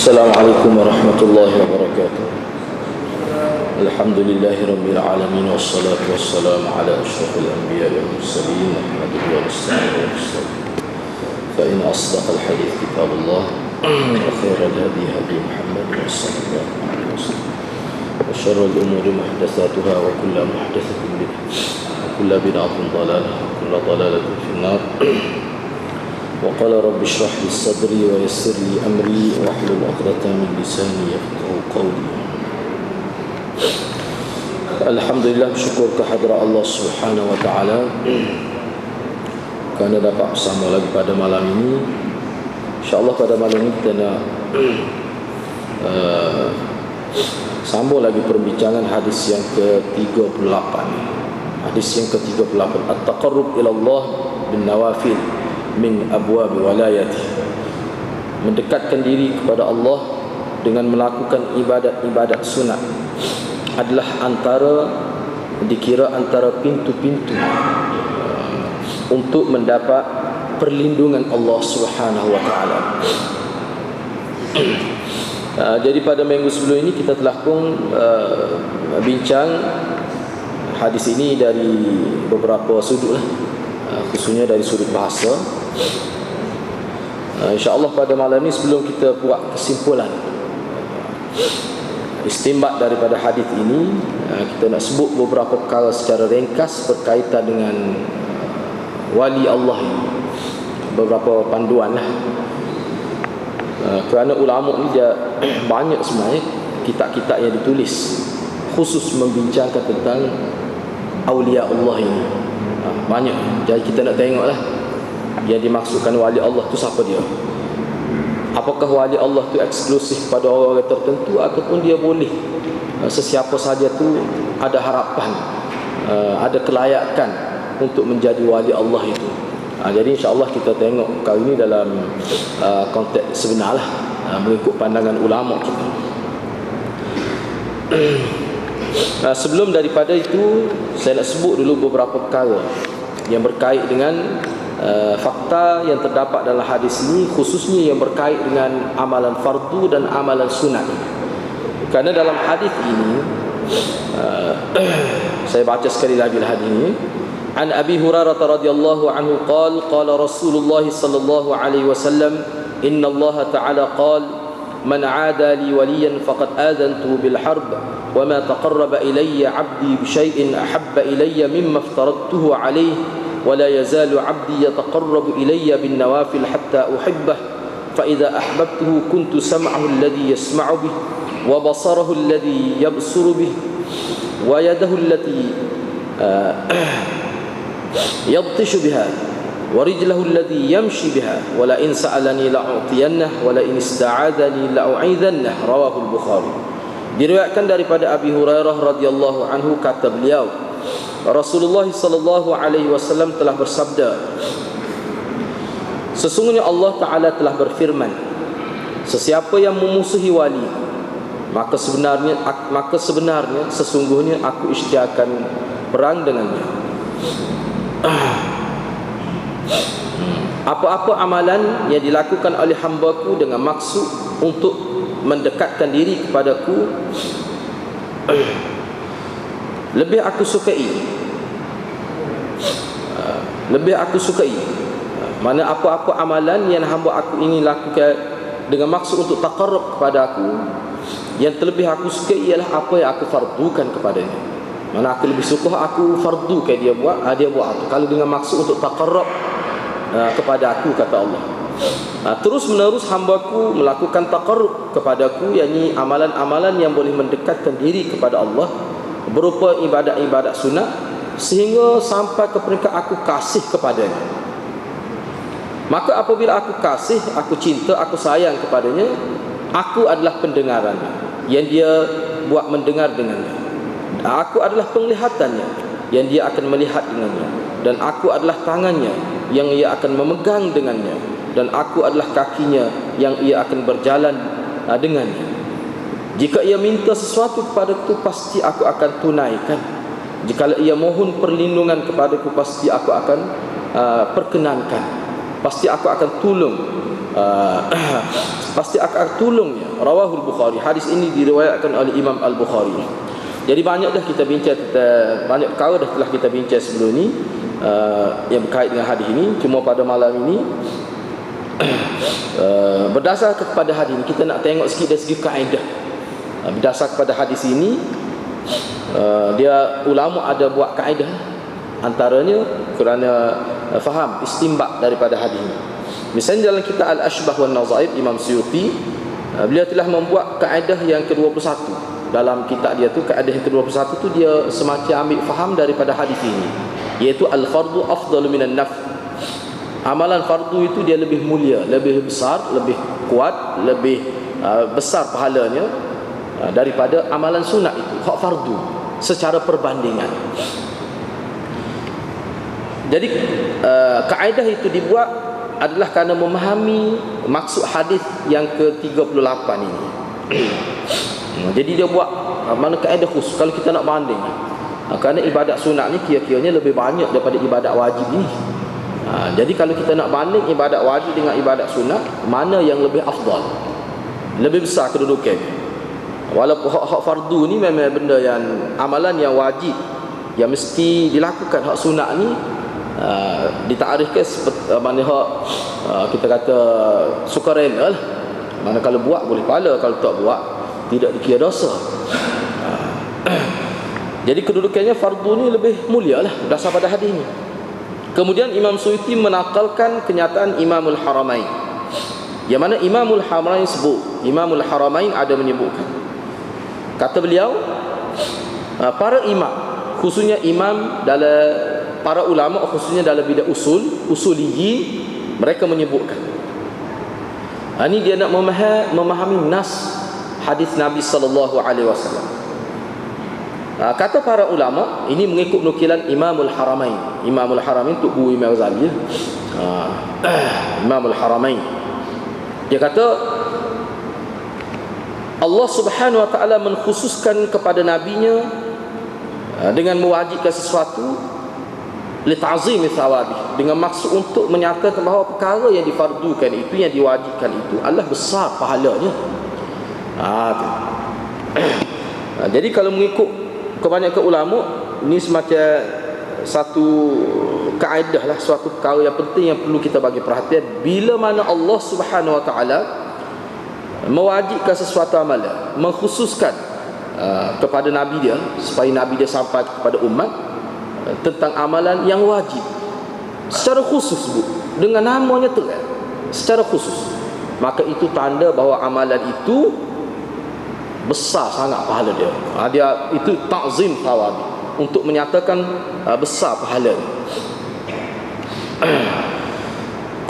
Assalamualaikum warahmatullahi wabarakatuh. Alhamdulillahi rabbil alamin wassalatu wassalamu ala asyrafil anbiya'i wal mursalin Muhammadin wa alihi wasallam. Fa in asdaqal hadits kitabullah wa khairal hadi hadi Muhammadin sallallahu alaihi wasallam. Wa syarrul umuri muhdatsatuha wa kullu muhdatsatin bid'ah wa kullu bid'atin dhalalah wa kullu dhalalatin fin-nar. وقال رب اشرح لي صدري ويسر لي أمري واحلل عقدة من لساني يفقهوا قولي. Alhamdulillah, bersyukur kehadrat Allah Subhanahu wa taala kerana dapat bersama lagi pada malam ini. InsyaAllah pada malam ini kita nak sambung lagi perbincangan hadis yang ke-38. Hadis yang ke-38, At-taqarrub ila Allah bin nawafil min abwab walayati. Mendekatkan diri kepada Allah dengan melakukan ibadat-ibadat sunat adalah dikira antara pintu-pintu untuk mendapat perlindungan Allah Subhanahu wa taala. Jadi pada minggu sebelum ini kita telah pun bincang hadis ini dari beberapa sudut lah, khususnya dari sudut bahasa. InsyaAllah pada malam ini sebelum kita buat kesimpulan istinbat daripada hadis ini, kita nak sebut beberapa perkara secara ringkas berkaitan dengan wali Allah ini. Beberapa panduan lah. Kerana ulama ni dia banyak sebenarnya kitab-kitab yang ditulis khusus membincangkan tentang awliya Allah ini. Banyak. Jadi kita nak tengok lah yang dimaksudkan wali Allah tu siapa dia. Apakah wali Allah tu eksklusif pada orang tertentu ataupun dia boleh sesiapa saja tu ada harapan, ada kelayakan untuk menjadi wali Allah itu. Jadi insya-Allah kita tengok kali ini dalam konteks sebenar lah, mengikut pandangan ulama kita. Sebelum daripada itu, saya nak sebut dulu beberapa perkara yang berkait dengan fakta yang terdapat dalam hadis ini, khususnya yang berkait dengan amalan fardu dan amalan sunat. Kerana dalam hadis ini saya baca sekali lagi hadis ini. An Abi Hurairah radhiyallahu anhu qala Rasulullah sallallahu alaihi wasallam, inna Allah ta'ala qala man 'ada li waliyan faqad adantu bil harb wa ma taqarraba ilayya 'abdi bi shay'in ahabba ilayya mimma aftaradtuhu alayhi wa la yazalu 'abdi yataqarrabu ilayya bin nawafil hatta uhibbah fa idza ahbabtuhu kuntu sam'ahu alladhi yasma'u bih wa basarahu alladhi yabsuru bih wa yadahu allati yabtishu biha wa rijlahu allati yamshi biha wa la in sa'alani la'utiyannahu wa la in ista'adani la'u'idhannahu. Rawahu al-Bukhari. Diriwayatkan daripada Abi Hurairah radhiyallahu anhu, kata beliau, Rasulullah sallallahu alaihi wasallam telah bersabda, sesungguhnya Allah Ta'ala telah berfirman, sesiapa yang memusuhi wali, maka sebenarnya sesungguhnya aku isytiharkan perang dengannya. Apa-apa amalan yang dilakukan oleh hamba-Ku dengan maksud untuk mendekatkan diri kepadaku, lebih aku sukai. Mana apa-apa amalan yang hamba aku ingin lakukan dengan maksud untuk taqarrub kepada aku, yang terlebih aku sukai ialah apa yang aku fardukan kepadanya. Mana aku lebih suka aku fardukan dia buat apa. Kalau dengan maksud untuk taqarrub kepada aku, kata Allah. Terus menerus hamba-Ku melakukan taqarrub kepadaku, yakni amalan-amalan yang boleh mendekatkan diri kepada Allah berupa ibadat-ibadat sunat, sehingga sampai ke peringkat aku kasih kepadanya. Maka apabila aku kasih, aku cinta, aku sayang kepadanya, aku adalah pendengarannya yang dia buat mendengar dengannya. Aku adalah penglihatannya yang dia akan melihat dengannya, dan aku adalah tangannya yang ia akan memegang dengannya, dan aku adalah kakinya yang ia akan berjalan dengannya. Jika ia minta sesuatu kepadaku, pasti aku akan tunaikan. Jika ia mohon perlindungan kepadaku, pasti aku akan perkenankan. Pasti aku akan tolong pasti akan tolongnya. Rawahul Bukhari. Hadis ini diriwayatkan oleh Imam Al-Bukhari. Jadi banyak dah kita bincang, banyak perkara dah telah kita bincang sebelum ni yang berkait dengan hadis ini. Cuma pada malam ini berdasar kepada hadis ini kita nak tengok sikit dari segi kaedah. Berdasar kepada hadis ini dia ulama ada buat kaedah, antaranya kerana faham istinbat daripada hadis ini. Misalnya dalam kitab Al-Ashbah wan Nazair Imam Suyuti, beliau telah membuat kaedah yang ke-21. Dalam kitab dia tu kaedah yang ke-21 tu dia semacam ambil faham daripada hadis ini, iaitu al-fardu afdalu minan nafl. Amalan fardu itu dia lebih mulia, lebih besar, lebih kuat, lebih besar pahalanya daripada amalan sunat itu, hak fardu, secara perbandingan. Jadi kaedah itu dibuat adalah kerana memahami maksud hadis yang ke-38 ini. Jadi dia buat mana kaedah khusus kalau kita nak banding. Kerana ibadat sunat ni kira-kiranya lebih banyak daripada ibadat wajib ni. Jadi kalau kita nak banding ibadat wajib dengan ibadat sunat, mana yang lebih afdal, lebih besar kedudukannya. Walaupun hak fardu ni memang benda yang amalan yang wajib, yang mesti dilakukan. Hak sunat ni ditarikkan seperti mana hak kita kata sukarela lah. Mana kalau buat boleh pahala, kalau tak buat tidak dikira dosa. Jadi kedudukannya fardu ni lebih mulia lah berdasar pada hadis ni. Kemudian Imam Suyuti menakalkan kenyataan Imamul Haramain, yang mana Imamul Haramain sebut, Imamul Haramain ada menyebutkan, kata beliau, para imam, khususnya imam dalam para ulama, khususnya dalam bidang usuliyin, mereka menyebutkan, ini dia nak memahami nas hadis Nabi sallallahu alaihi wasallam. Kata para ulama, ini mengikut nukilan Imamul Haramain. Imamul Haramain tu Buku Imam Ghazali. Imamul Haramain, dia kata Allah Subhanahu wa taala mengkhususkan kepada nabinya dengan mewajibkan sesuatu li ta'zimi thawabi, dengan maksud untuk menyatakan bahawa perkara yang difardukan itu, yang diwajibkan itu adalah besar pahalanya. Jadi kalau mengikut kebanyakan ulama, ini semacam satu kaedah lah, suatu perkara yang penting yang perlu kita bagi perhatian. Bila mana Allah Subhanahu wa taala mewajibkan sesuatu amalan, mengkhususkan kepada nabi dia, supaya nabi dia sampai kepada umat tentang amalan yang wajib secara khusus, dengan namanya terang secara khusus, maka itu tanda bahawa amalan itu besar sangat pahala dia. Dia itu ta'zim thawabi, untuk menyatakan besar pahala.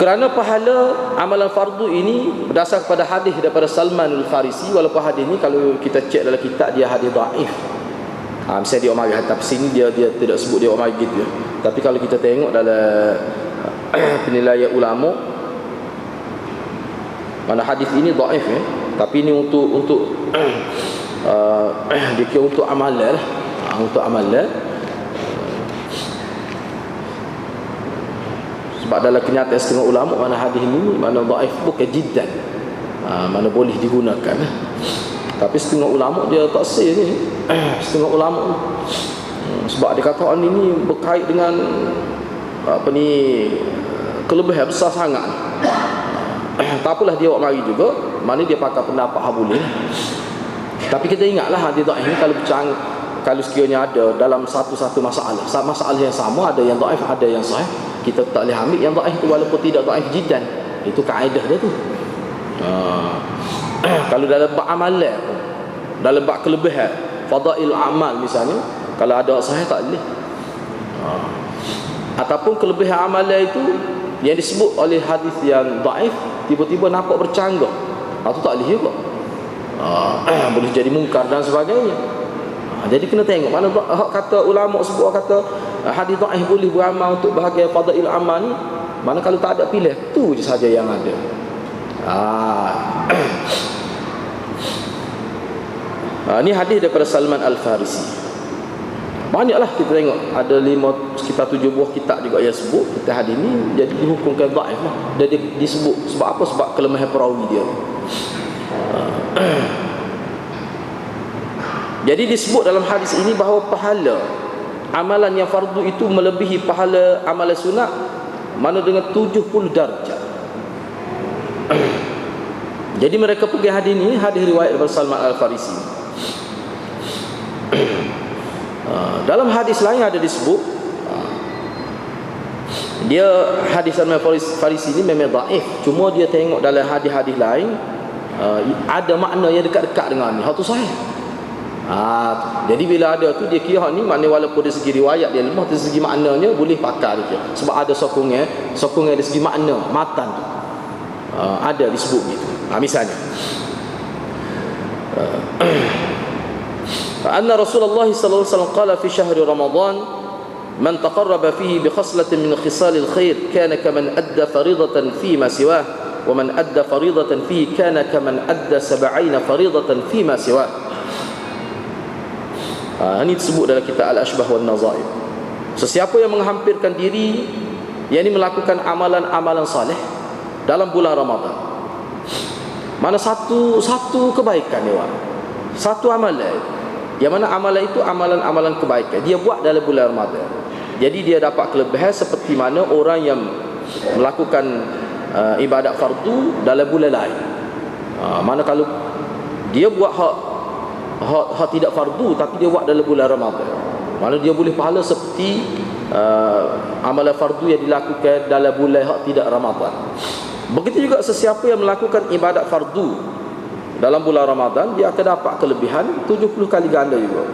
Kerana pahala amalan fardu ini berdasar kepada hadis daripada Salman Al-Farisi. Walaupun hadis ni kalau kita cek dalam kitab dia hadis dhaif. Misalnya dia Umar tapi sini dia tidak sebut dia Umar gitu. Tapi kalau kita tengok dalam penilaian ulama, mana hadis ini dhaif ya. Tapi ini untuk dia kira untuk amalan lah. Untuk amalan. Sebab dalam kenyataan setengah ulama, mana hadis ini mana dhaif bukan jiddan, mana boleh digunakan. Tapi setengah ulama dia tak sah ni. Setengah ulama sebab dia kata ini berkait dengan apa ni, kelebihan besar sangat. Tak apalah dia buat mari juga, mana dia pakai pendapat habulin. Tapi kita ingatlah hadis dhaif ni kalau sekiranya ada dalam satu-satu masalah yang sama, ada yang dhaif, ada yang sahih, kita tak boleh ambil yang dhaif tu walaupun tidak dhaif jiddan. Itu kaedah dia tu. Kalau dalam bab amalan, dalam bab kelebihan fadail amal misalnya, kalau ada sahih tak boleh. Ataupun kelebihan amalan itu yang disebut oleh hadis yang dhaif tiba-tiba nampak bercanggah, itu tak boleh juga. Boleh jadi mungkar dan sebagainya. Jadi kena tengok mana kata ulama sebut kata hadis dhaif boleh beramal untuk bahagian fadail amal ni, mana kalau tak ada pilih tu je saja yang ada. Ini hadis daripada Salman Al-Farisi. Banyaklah kita tengok, ada sekitar 7 buah kitab juga yang sebut kita hadis ni jadi dihukumkan dhaif lah. Dan dia disebut sebab apa? Sebab kelemahan perawi dia. Jadi disebut dalam hadis ini bahawa pahala amalan yang fardu itu melebihi pahala amalan sunat, mana dengan 70 darjat. Jadi mereka pergi hadis ini, hadis riwayat daripada Salman Al-Farisi. Dalam hadis lain ada disebut dia hadis Salman Al-Farisi ini memang dhaif, cuma dia tengok dalam hadis-hadis lain ada makna yang dekat-dekat dengan ni, hak tu sahih. Jadi bila ada tu dia kira ni makna walaupun dari segi riwayat dia lemah, dari segi maknanya boleh pakai dia. Sebab ada sokongan dari segi makna matan tu. Ada disebut gitu. Misalnya anna Rasulullah sallallahu alaihi wasallam qala fi syahr Ramadan man taqarraba fihi bi khaslatin min khisalil khair kana kaman adda faridatan fi ma siwah wa man adda faridatan fihi kana kaman adda 70 faridatan fi ma siwah. Ini disebut dalam kitab Al-Ashbah wan Nazair. Sesiapa yang menghampirkan diri, yakni melakukan amalan-amalan saleh dalam bulan Ramadan, mana satu kebaikan dia, satu amalan, yang mana amalan itu amalan-amalan kebaikan dia buat dalam bulan Ramadan, jadi dia dapat kelebihan seperti mana orang yang melakukan ibadat fardu dalam bulan lain. Mana kalau dia buat hak tidak fardu tapi dia buat dalam bulan Ramadan, mana dia boleh pahala seperti amalan fardu yang dilakukan dalam bulan hak tidak Ramadan. Begitu juga sesiapa yang melakukan ibadat fardu dalam bulan Ramadan, dia akan dapat kelebihan 70 kali ganda juga.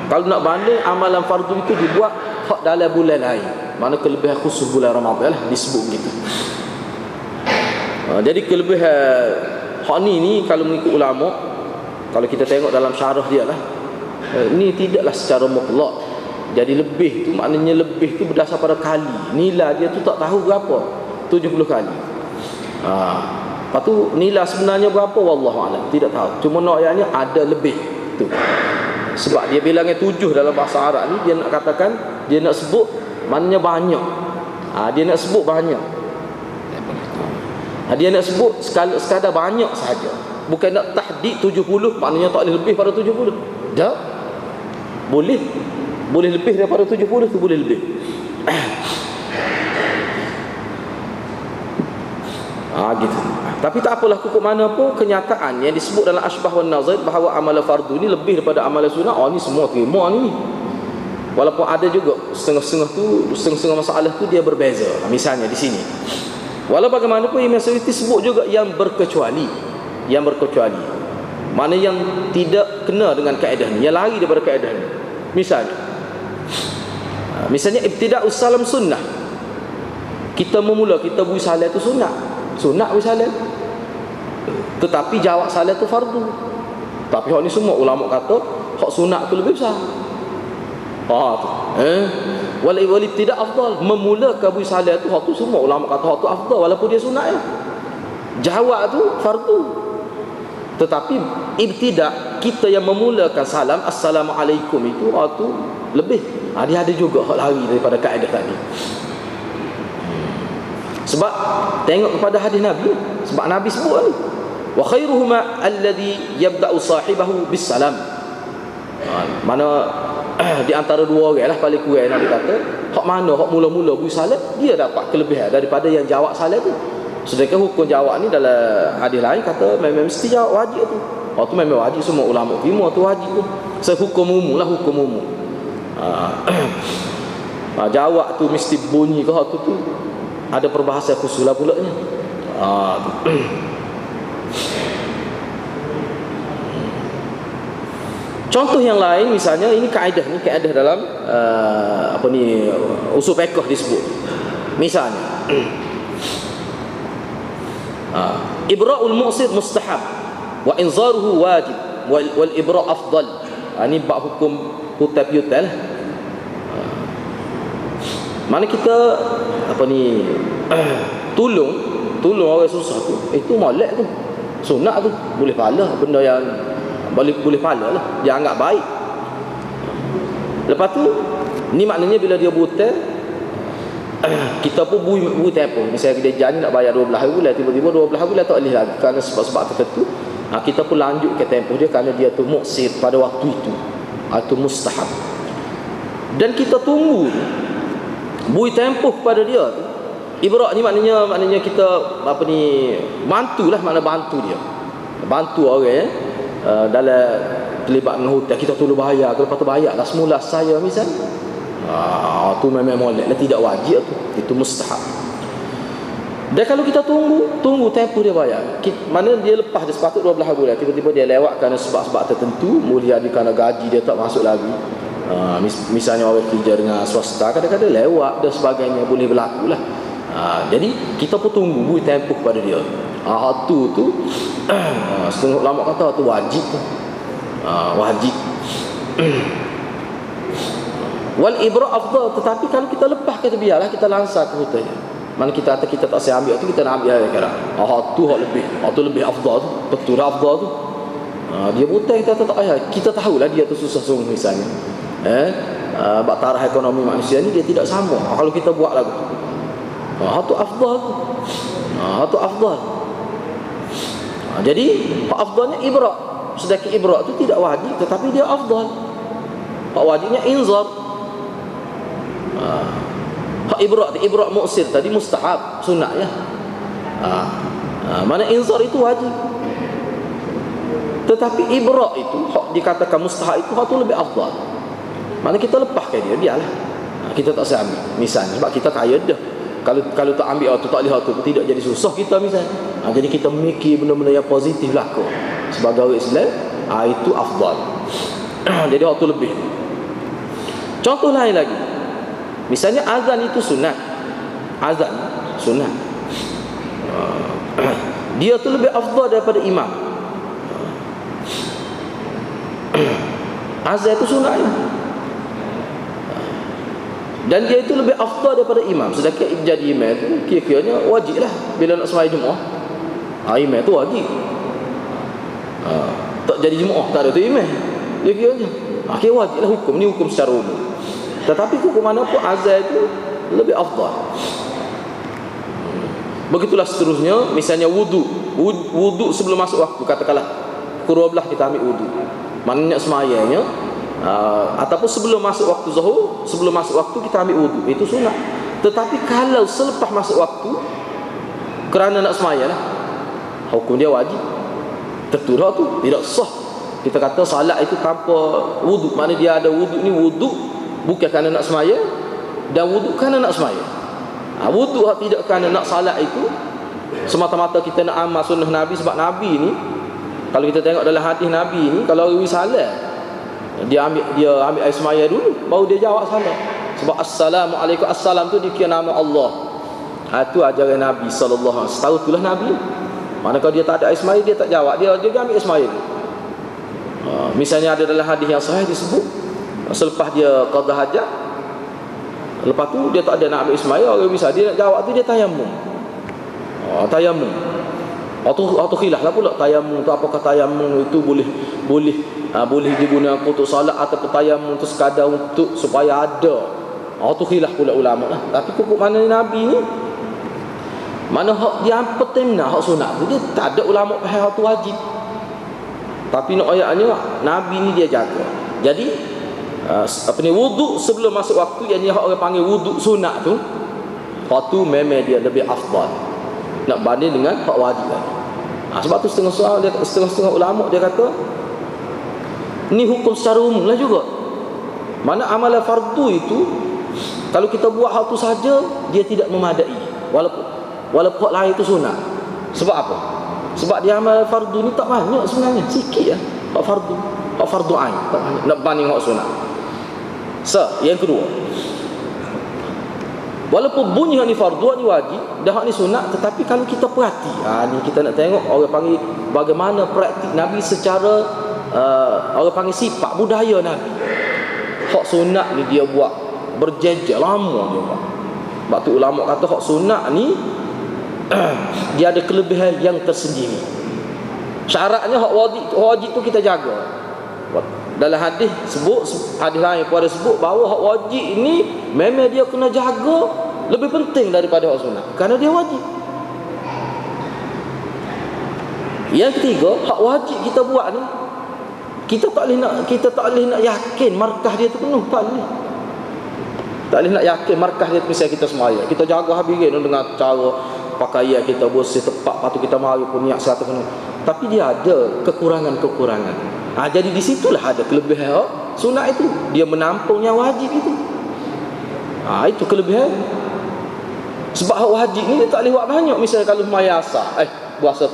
Kalau nak banding amalan fardu itu dibuat hak dalam bulan lain, mana kelebihan khusus bulan Ramadan lah disebut begitu. Jadi kelebihan hak ni kalau mengikut ulama, kalau kita tengok dalam syarah dia lah, ni tidaklah secara mutlak. Jadi lebih tu maknanya lebih tu berdasar pada kali. Nilai dia tu tak tahu berapa, 70 kali. Lepas tu nilai sebenarnya berapa wallahu alam, tidak tahu. Cuma nak ayatnya ada lebih tu. Sebab dia bilangnya 7 dalam bahasa Arab ni, dia nak katakan, dia nak sebut maknanya banyak. Dia nak sebut banyak. Dia nak sebut sekadar banyak sahaja. Bukan nak tahdid 70, maknanya tak boleh lebih pada 70. Tak. Boleh lebih daripada 70 tu, boleh lebih. Gitu. Tapi tak apalah, kukuk mana pun kenyataan yang disebut dalam Ashbah wan Nazair bahawa amalan fardu ni lebih daripada amalan sunat, ni semua terima ni. Walaupun ada juga setengah-setengah masalah tu dia berbeza. Misalnya di sini, walau bagaimanapun Imam Suyuti sebut juga yang berkecuali. Mana yang tidak kena dengan kaedah ni, yang lari daripada kaedah ni. Misalnya ibtida'us salam sunnah. Kita bui salat tu sunnah bui salat. Tetapi jawab salat tu fardu. Tapi hak ni semua ulama kata hak sunat tu lebih besar. Wal ibtida' afdal, memulakan bui salat tu, hak tu semua ulama kata hak tu afdal walaupun dia sunat ya. Jawab tu fardu. Tetapi ibtida' kita yang memulakan salam assalamualaikum itu hak tu lebih. Dia ada juga hak lari daripada kaedah tadi. Sebab tengok kepada hadis Nabi, sebab Nabi sebut ni, wa khairuhuma alladhi yabda'u sahibahu bis salam. Mana di antara dua orang lah paling kurang Nabi kata, hak mana hak mula-mula bui salat, dia dapat kelebihan daripada yang jawab salat tu. Sedangkan hukum jawab ni dalam hadis lain kata memang mesti jawab wajib tu. Tu memang wajib, semua ulama terima tu wajib tu. Sehukum umum lah, hukum umum. Jawab tu mesti bunyi ke hak tu ada perbahasan khusus lah pula nya. Contoh yang lain misalnya, ini kaedah dalam usul fiqh disebut. Misalnya ibra'ul mu'sir mustahab wa inzaruhu wajib wal ibra' afdal. Ini bab hukum hutap-yutal. Mana kita tolong orang susah tu, itu molek tu, sunat tu, boleh pahala, benda yang boleh pahala lah, dia anggap baik. Lepas tu ni maknanya bila dia buta, kita pun bui tempoh. Misalnya dia janji nak bayar 12 bulan, tiba-tiba 12 bulan tak boleh lagi kerana sebab-sebab tertentu. Kita pun lanjut ke tempoh dia kerana dia tu muksir pada waktu itu, atau mustahab. Dan kita tunggu bui tempoh pada dia tu. Ibrak ni maknanya kita bantulah, makna bantu dia. Bantu orang dalam terlibat dengan hutang, kita tolong bayar, lepas tu bayarlah semula saya misal. Tu memang molek lah, tidak wajib tu. Itu mustahab. Dan kalau kita tunggu tempoh dia bayar, mana dia lepas dia sepatut 12 bulan, tiba-tiba dia lewat kerana sebab-sebab tertentu, mulia dia kerana gaji dia tak masuk lagi. Misalnya orang kerja dengan swasta, kadang-kadang lewat dan sebagainya, boleh berlaku lah. Jadi kita pun tunggu tempoh pada dia. Tu setengah ulama kata tu wajib tu. Wajib. Wal ibra afdal, tetapi kalau kita lepas kata biarlah, kita langsar ke hutang. Mana kita kata kita tak saya ambil tu, kita nak ambil sekarang. Tu hak lebih. Tu lebih afdal tu. Betul afdal tu. Dia hutang kita tak payah. Kita tahulah dia tu susah sungguh misalnya. Bak taraf ekonomi manusia ni dia tidak sama. Kalau kita buat lagu tu. Tu afdal tu. Tu afdal. Jadi hak afdalnya ibra. Sedangkan ibra tu tidak wajib, tetapi dia afdal. Hak wajibnya inzar. Hak ibrak muksir tadi mustahab, sunat ya. Mana inzar itu wajib. Tetapi ibrak itu hak dikatakan mustahab itu hak tu lebih afdal. Mana kita lepaskan dia, biarlah. Kita tak usah ambil misalnya sebab kita kaya dah. Kalau tak ambil tu, tak lihat tu, tidak jadi susah kita misalnya. Jadi kita mikir benda-benda yang positif lah kau. Sebagai orang Islam, itu afdal. Jadi hak tu lebih. Contoh lain lagi. Misalnya azan itu sunat. Azan sunat. Dia tu lebih afdal daripada imam. Azan itu sunat. Dan dia itu lebih afdal daripada imam. Sedangkan jadi imam itu kira-kiranya wajib lah bila nak sembahyang Jumaat. Imam itu wajib. Tak jadi Jumaat tak ada tu imam. Dia kiranya kira wajib lah hukum. Ni hukum secara umum. Tetapi hukum mana pun azan itu lebih afdal. Begitulah seterusnya. Misalnya wudu sebelum masuk waktu, katakanlah pukul 12 kita ambil wudu, maknanya semayanya ataupun sebelum masuk waktu zuhur, sebelum masuk waktu kita ambil wudu, itu sunat. Tetapi kalau selepas masuk waktu kerana nak semaya lah, hukum dia wajib. Terturah tu tidak sah. Kita kata salat itu tanpa wudu, maknanya dia ada wudu ni, wudu bukan kerana nak semaya, dan wudu kerana nak semaya. Wudu tidak kerana nak salat itu semata-mata kita nak amal sunnah Nabi. Sebab Nabi ni, kalau kita tengok dalam hadis Nabi ni, kalau orang salat, dia ambil air semaya dulu, baru dia jawab salat. Sebab assalamualaikum, assalam tu dikira nama Allah. Itu ajaran Nabi sallallahu alaihi wasallam. Tahu itulah Nabi. Mana kalau dia tak ada air semaya, dia tak jawab, dia ambil air semaya dulu. Misalnya ada dalam hadis yang sahih disebut, selepas dia qada hajat, lepas tu dia tak ada nak ambil ismail, orang bisa dia nak jawab tu dia tayamum. Tayamum. Atau khilaf lah pula tayamum tu, apakah tayamum itu boleh digunakan untuk solat atau tayamum tu sekadar untuk supaya ada. Tu khilaf pula ulama lah. Tapi hukum mana Nabi ni, mana hak dia pertemna hak sunat tu, dia tak ada ulama faham hak tu wajib. Tapi nak ayatnya Nabi ni dia jaga. Jadi wudu sebelum masuk waktu, yang orang panggil wudu sunat tu, hak tu memang dia lebih afdal nak banding dengan hak wajib lagi. Sebab tu setengah ulama dia kata ni hukum secara umum lah juga. Mana amalan fardu itu kalau kita buat hak tu saja, dia tidak memadai, walaupun hak lain itu sunat. Sebab apa? Sebab dia amal fardu ni tak banyak sebenarnya, sikit lah hak fardu ain, tak banyak nak banding hak sunat. Yang kedua, walaupun bunyi hak ni fardu, hak ni wajib, dah hak ni sunat, tetapi kalau kita perhati, ni kita nak tengok orang panggil bagaimana praktik Nabi secara orang panggil sifat budaya Nabi. Hak sunat ni dia buat berjejer lama dia buat. Sebab tu ulama kata hak sunat ni dia ada kelebihan yang tersendiri. Syaratnya hak wajib tu kita jaga. Dalam hadis sebut, hadis lain pun ada sebut bahawa hak wajib ini memang dia kena jaga lebih penting daripada hak sunat, kerana dia wajib. Yang ketiga, hak wajib kita buat ni, kita tak boleh nak yakin markah dia tu penuh, tak boleh nak yakin markah dia tu. Misalnya kita semaya, kita jaga habis dengan cara pakaian kita bersih tepat, patut kita mari pun niat 100 penuh, tapi dia ada kekurangan-kekurangan. Jadi di situlah ada kelebihan sunat itu, dia menampung yang wajib itu. Itu kelebihan. Sebab hak wajib ni dia tak boleh buat banyak. Misalnya kalau mayasa, puasa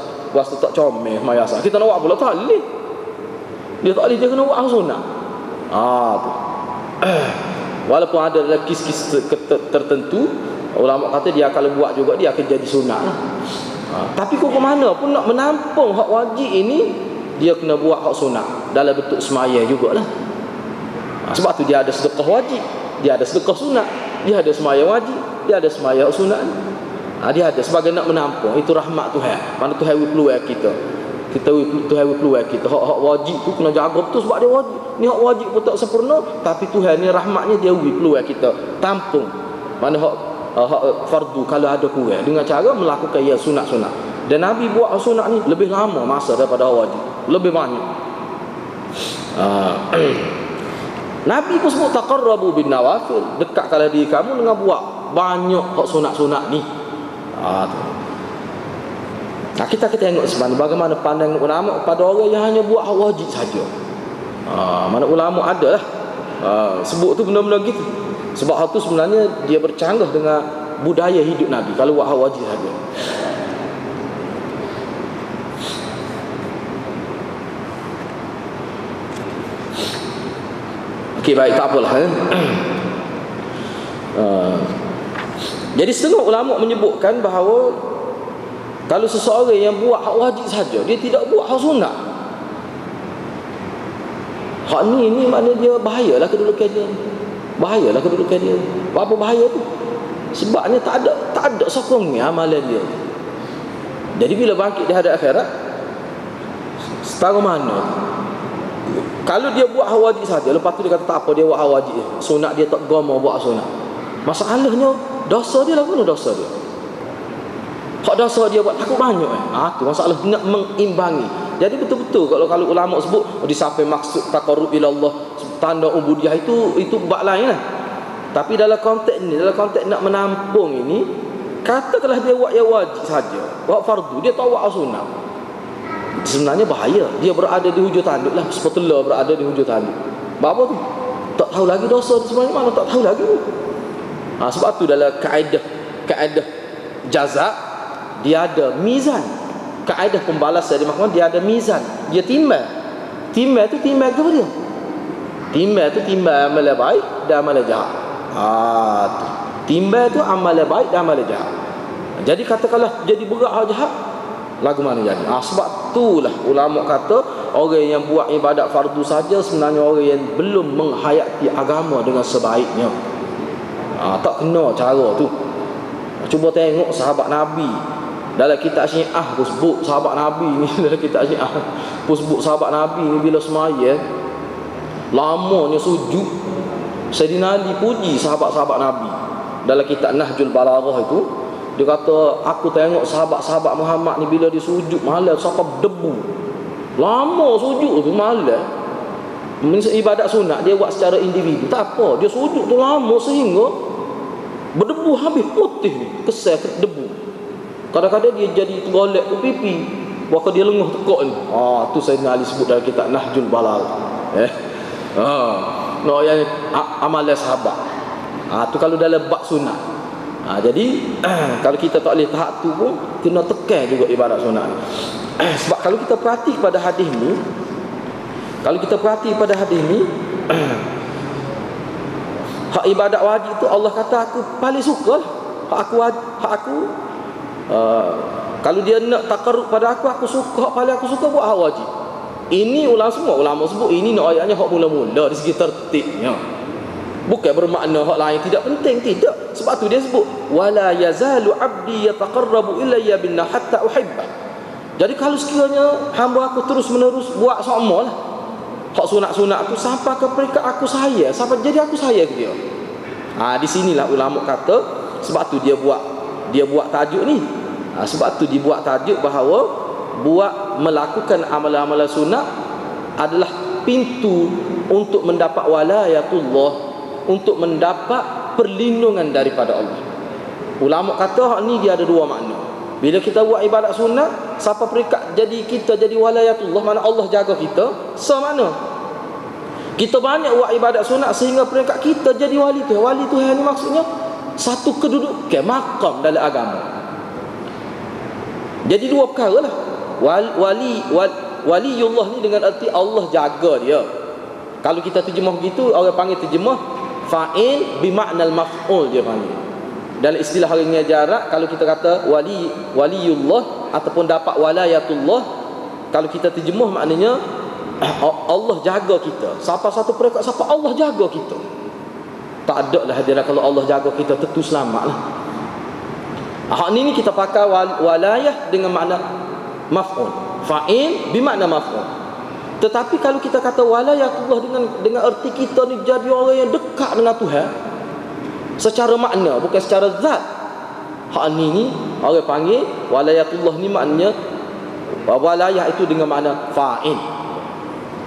tak comel mayasa, kita nak buat pula tak boleh. Dia tak boleh, dia kena buat sunat. Tu. Walaupun ada dalam kis-kis tertentu, ulama kata dia kalau buat juga dia akan jadi sunat lah. Tapi kok mana pun nak menampung hak wajib ini, dia kena buat hak sunat dalam bentuk semaya jugalah. Sebab tu dia ada sedekah wajib, dia ada sedekah sunat, dia ada semaya wajib, dia ada semaya sunat. Dia ada sebagai nak menampung. Itu rahmat Tuhan. Mana Tuhan peluang kita. Tuhan peluang kita. Hak wajib tu kena jaga betul sebab dia wajib. Ni hak wajib pun tak sempurna, tapi Tuhan ni rahmatnya dia peluang kita tampung. Mana hak fardu kalau ada kurang dengan cara melakukan ya sunat-sunat. Dan Nabi buat sunat ni lebih lama masa daripada wajib, lebih banyak. Nabi pun sebut taqarrabu bin nawafil, dekatkanlah diri kamu dengan buat banyak hak sunat-sunat ni. Kita tengok sebenarnya bagaimana pandangan ulama pada orang yang hanya buat hak wajib saja. Mana ulama ada lah sebut tu benda-benda gitu. Sebab hal tu sebenarnya dia bercanggah dengan budaya hidup Nabi kalau buat hak wajib saja. Okey, baik, tak apalah. Jadi setengah ulama menyebutkan bahawa kalau seseorang yang buat hak wajib saja, dia tidak buat hak sunat, hak ni maknanya dia bahayalah kedudukan dia. Bahayalah kedudukan dia. Apa bahaya tu? Sebabnya tak ada sokongnya amalan dia. Jadi bila bangkit di hadap akhirat, setara mana? Kalau dia buat hak wajib saja, lepas tu dia kata tak apa, dia buat hak wajib, sunat dia tak goma buat sunat. Masalahnya dosa dia lah, mana dosa dia? Hak dosa dia buat takut banyak. Tu masalah nak mengimbangi. Jadi betul-betul kalau ulama sebut disampai maksud taqarrub ila Allah, tanda ubudiyah itu bab lain lah. Tapi dalam konteks ni, dalam konteks nak menampung ini, katakanlah dia buat yang wajib saja, buat fardu, dia tak buat sunat, sebenarnya bahaya. Dia berada di hujung tanduk lah, seperti lah berada di hujung tanduk. Apa tu? Tak tahu lagi dosa sebenarnya mana, tak tahu lagi. Sebab tu dalam kaedah jaza, dia ada mizan. Kaedah pembalasan di mahkamah dia ada mizan. Dia timbang. Timbang tu timbang ke dia? Timbang tu timbang amal baik dan amal jahat. Timbang tu amal baik dan amal jahat. Jadi katakanlah jadi berat hal jahat, lagu mana jadi? Sebab itulah ulama kata orang yang buat ibadat fardu saja sebenarnya orang yang belum menghayati agama dengan sebaiknya. Tak kena cara tu. Cuba tengok sahabat Nabi. Dalam kitab Syiah pun sebut sahabat Nabi ni, dalam kitab Syiah pun sebut sahabat Nabi ni bila semaya lamanya sujud. Sayyidina Ali puji sahabat-sahabat Nabi. Dalam kitab Nahjul Balaghah itu dia kata, aku tengok sahabat-sahabat Muhammad ni bila dia sujud malam sampai debu. Lama sujud tu malam. Ibadat sunat dia buat secara individu, tak apa, dia sujud tu lama sehingga berdebu habis putih ni, kesal debu. Kadang-kadang dia jadi golek ke pipi, waktu dia lenguh tekuk ni. Tu Sayyidina Ali sebut dalam kitab Nahjul Balaghah. No yang amalan sahabat. Tu kalau dalam bab sunat. Jadi kalau kita tak boleh tahap tu pun kena tekan juga ibadat sunat. Sebab kalau kita perhati pada hadis ni, hak ibadat wajib tu Allah kata aku paling suka lah. Hak aku kalau dia nak taqarrub pada aku suka, hak paling aku suka buat hak wajib. Ini semua ulama sebut ini nak ayatnya hak mula-mula di segi tertibnya. Bukan bermakna hak lain tidak penting, tidak. Sebab tu dia sebut wala yazalu abdi yataqarrabu ilayya bin hatta uhibba. Jadi kalau sekiranya hamba aku terus-menerus buat samalah, hak sunat-sunat tu sampai ke peringkat aku saya, sampai jadi aku saya ke dia. Di sinilah ulama kata, sebab tu dia buat tajuk ni. Sebab tu dibuat tajuk bahawa buat melakukan amalan-amalan sunat adalah pintu untuk mendapat walayatullah, untuk mendapat perlindungan daripada Allah. Ulama kata hak ni dia ada dua makna. Bila kita buat ibadat sunat, siapa peringkat jadi kita jadi walayatullah, mana Allah jaga kita, semana kita banyak buat ibadat sunat sehingga peringkat kita jadi wali Tuhan. Wali Tuhan ni maksudnya satu kedudukan makam dalam agama. Jadi dua perkara lah. Waliullah ni dengan erti Allah jaga dia. Kalau kita terjemah begitu, orang panggil terjemah fa'il bimaknal maf'ul, dia panggil. Dalam istilah orang jarak, kalau kita kata waliullah ataupun dapat walayatullah, kalau kita terjemah maknanya Allah jaga kita. Siapa satu peringkat, siapa Allah jaga kita, tak ada lah hadirat. Kalau Allah jaga kita, tentu selamat lah. Hak ni kita pakai walayah dengan makna maf'ul, fa'il bimakna maf'ul. Tetapi kalau kita kata walayatullah dengan erti kita ni jadi orang yang dekat dengan Tuhan secara makna, bukan secara zat. Hak ni orang panggil walayatullah ni maknanya walayah itu dengan makna fa'il.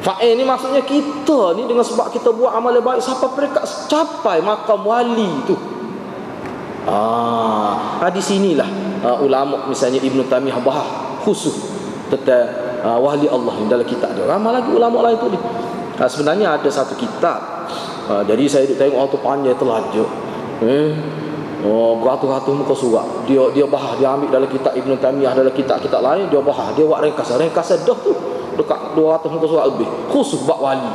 Fa'il ni maksudnya kita ni dengan sebab kita buat amalan baik sampai peringkat capai makam wali tu. Di sinilah ulama misalnya Ibn Taymiyah bahas khusus tentang wali Allah dalam kitab dia. Ramai lagi ulama lain tu ni. Sebenarnya ada satu kitab. Jadi saya tengok orang tu panjang terlajuk. Beratus-ratus muka surat. Dia bahas, dia ambil dalam kitab Ibn Taymiyah, dalam kitab-kitab lain dia bahas, dia buat ringkasan dah tu dekat 200 muka surat lebih khusus bab wali.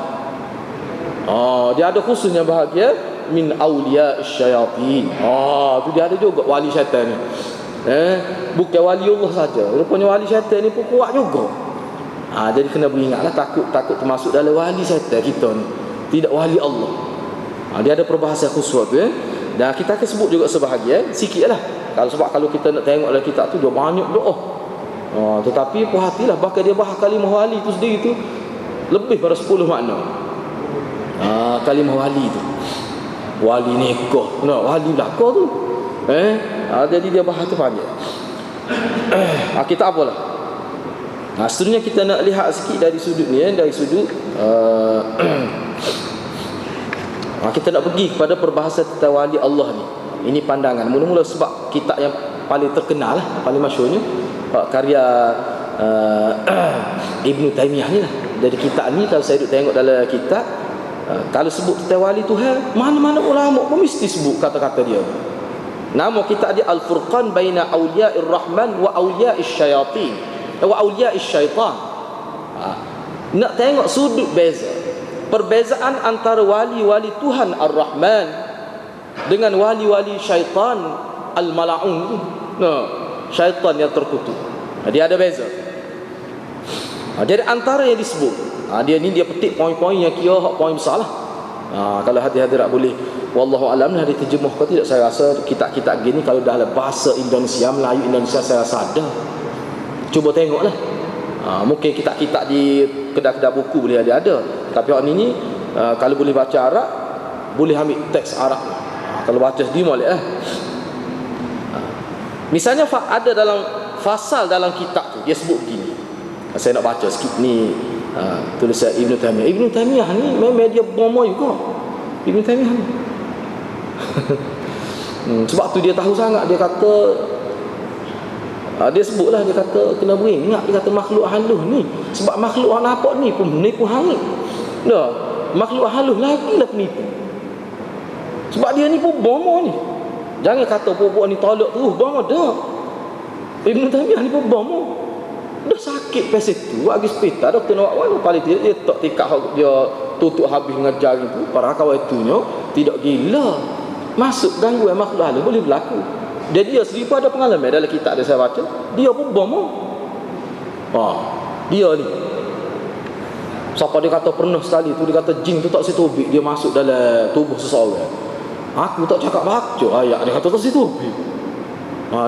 Dia ada khususnya bahagia min awliya syayatin. Tu dia ada juga wali syaitan ni. Bukan waliullah saja, rupanya wali syaitan ni pun kuat juga. Jadi kena beringatlah, takut termasuk dalam wali syaitan kita ni, tidak wali Allah. Dia ada perbahasan khusus tu. Dan kita akan sebut juga sebahagian sikitlah. Kalau kita nak tengok dalam kitab tu dia banyak doa. Tetapi perhatilah, bahkan dia bahas kalimah wali tu sendiri tu lebih pada 10 makna. Kalimah wali tu, wali nikah, wali belakang tu. Jadi dia bahas tu panjang. Kita apalah. Seterusnya kita nak lihat sikit dari sudut ni, dari sudut kita nak pergi kepada perbahasan tentang wali Allah ni. Ini pandangan mula-mula sebab kitab yang paling terkenal lah, paling masyhurnya karya Ibn Taymiyah ni lah. Dari kitab ni, kalau saya duk tengok dalam kitab, kalau sebut tentang wali Tuhan, mana-mana ulama pun mesti sebut kata-kata dia. Nama kitab dia Al-Furqan Baina Awliya'ir Rahman wa Awliya'is Syayatin wa Awliya'is Syaitan. Nak tengok sudut beza, perbezaan antara wali-wali Tuhan Ar-Rahman dengan wali-wali syaitan Al-Mala'un. Syaitan yang terkutuk. Dia ada beza. Jadi antara yang disebut, dia petik poin-poin yang kira poin besar lah. Kalau hati-hati tak boleh, wallahu alam lah diterjemah ke tidak. Saya rasa kitab-kitab gini kalau dalam bahasa Indonesia, Melayu Indonesia, saya rasa ada. Cuba tengoklah. Mungkin kitab-kitab di kedai-kedai buku boleh ada. Tapi orang ini kalau boleh baca Arab, boleh ambil teks Arab. Kalau baca sendiri boleh lah. Misalnya ada dalam fasal dalam kitab tu, dia sebut begini. Saya nak baca sikit ni, tulisan Ibn Taymiyah. Ibn Taymiyah ni memang dia bomoh juga. Ibn Taymiyah ni sebab tu dia tahu sangat. Dia kata, dia sebutlah, dia kata kena beringat. Dia kata makhluk halus ni, sebab makhluk yang nampak ni pun menipu hangit. Makhluk halus lagi lah penipu. Sebab dia ni pun bomoh ni. Jangan kata perempuan ni tolak terus bomoh dah. Ibn Taymiyah ni pun bomoh. Dah sakit pasal tu, bagi hospital doktor nak buat mana, paling tidak dia tak tikak dia tutup habis dengan jari tu. Para kawan itunya tidak gila. Masuk gangguan makhluk halus boleh berlaku. Dia sendiri pun ada pengalaman. Dalam kitab dia saya baca, dia pun bomoh. Dia ni, siapa dia kata pernah sekali tu, dia kata jin tu tak situbik, dia masuk dalam tubuh seseorang. Aku tak cakap baca ayat, dia kata tak situbik.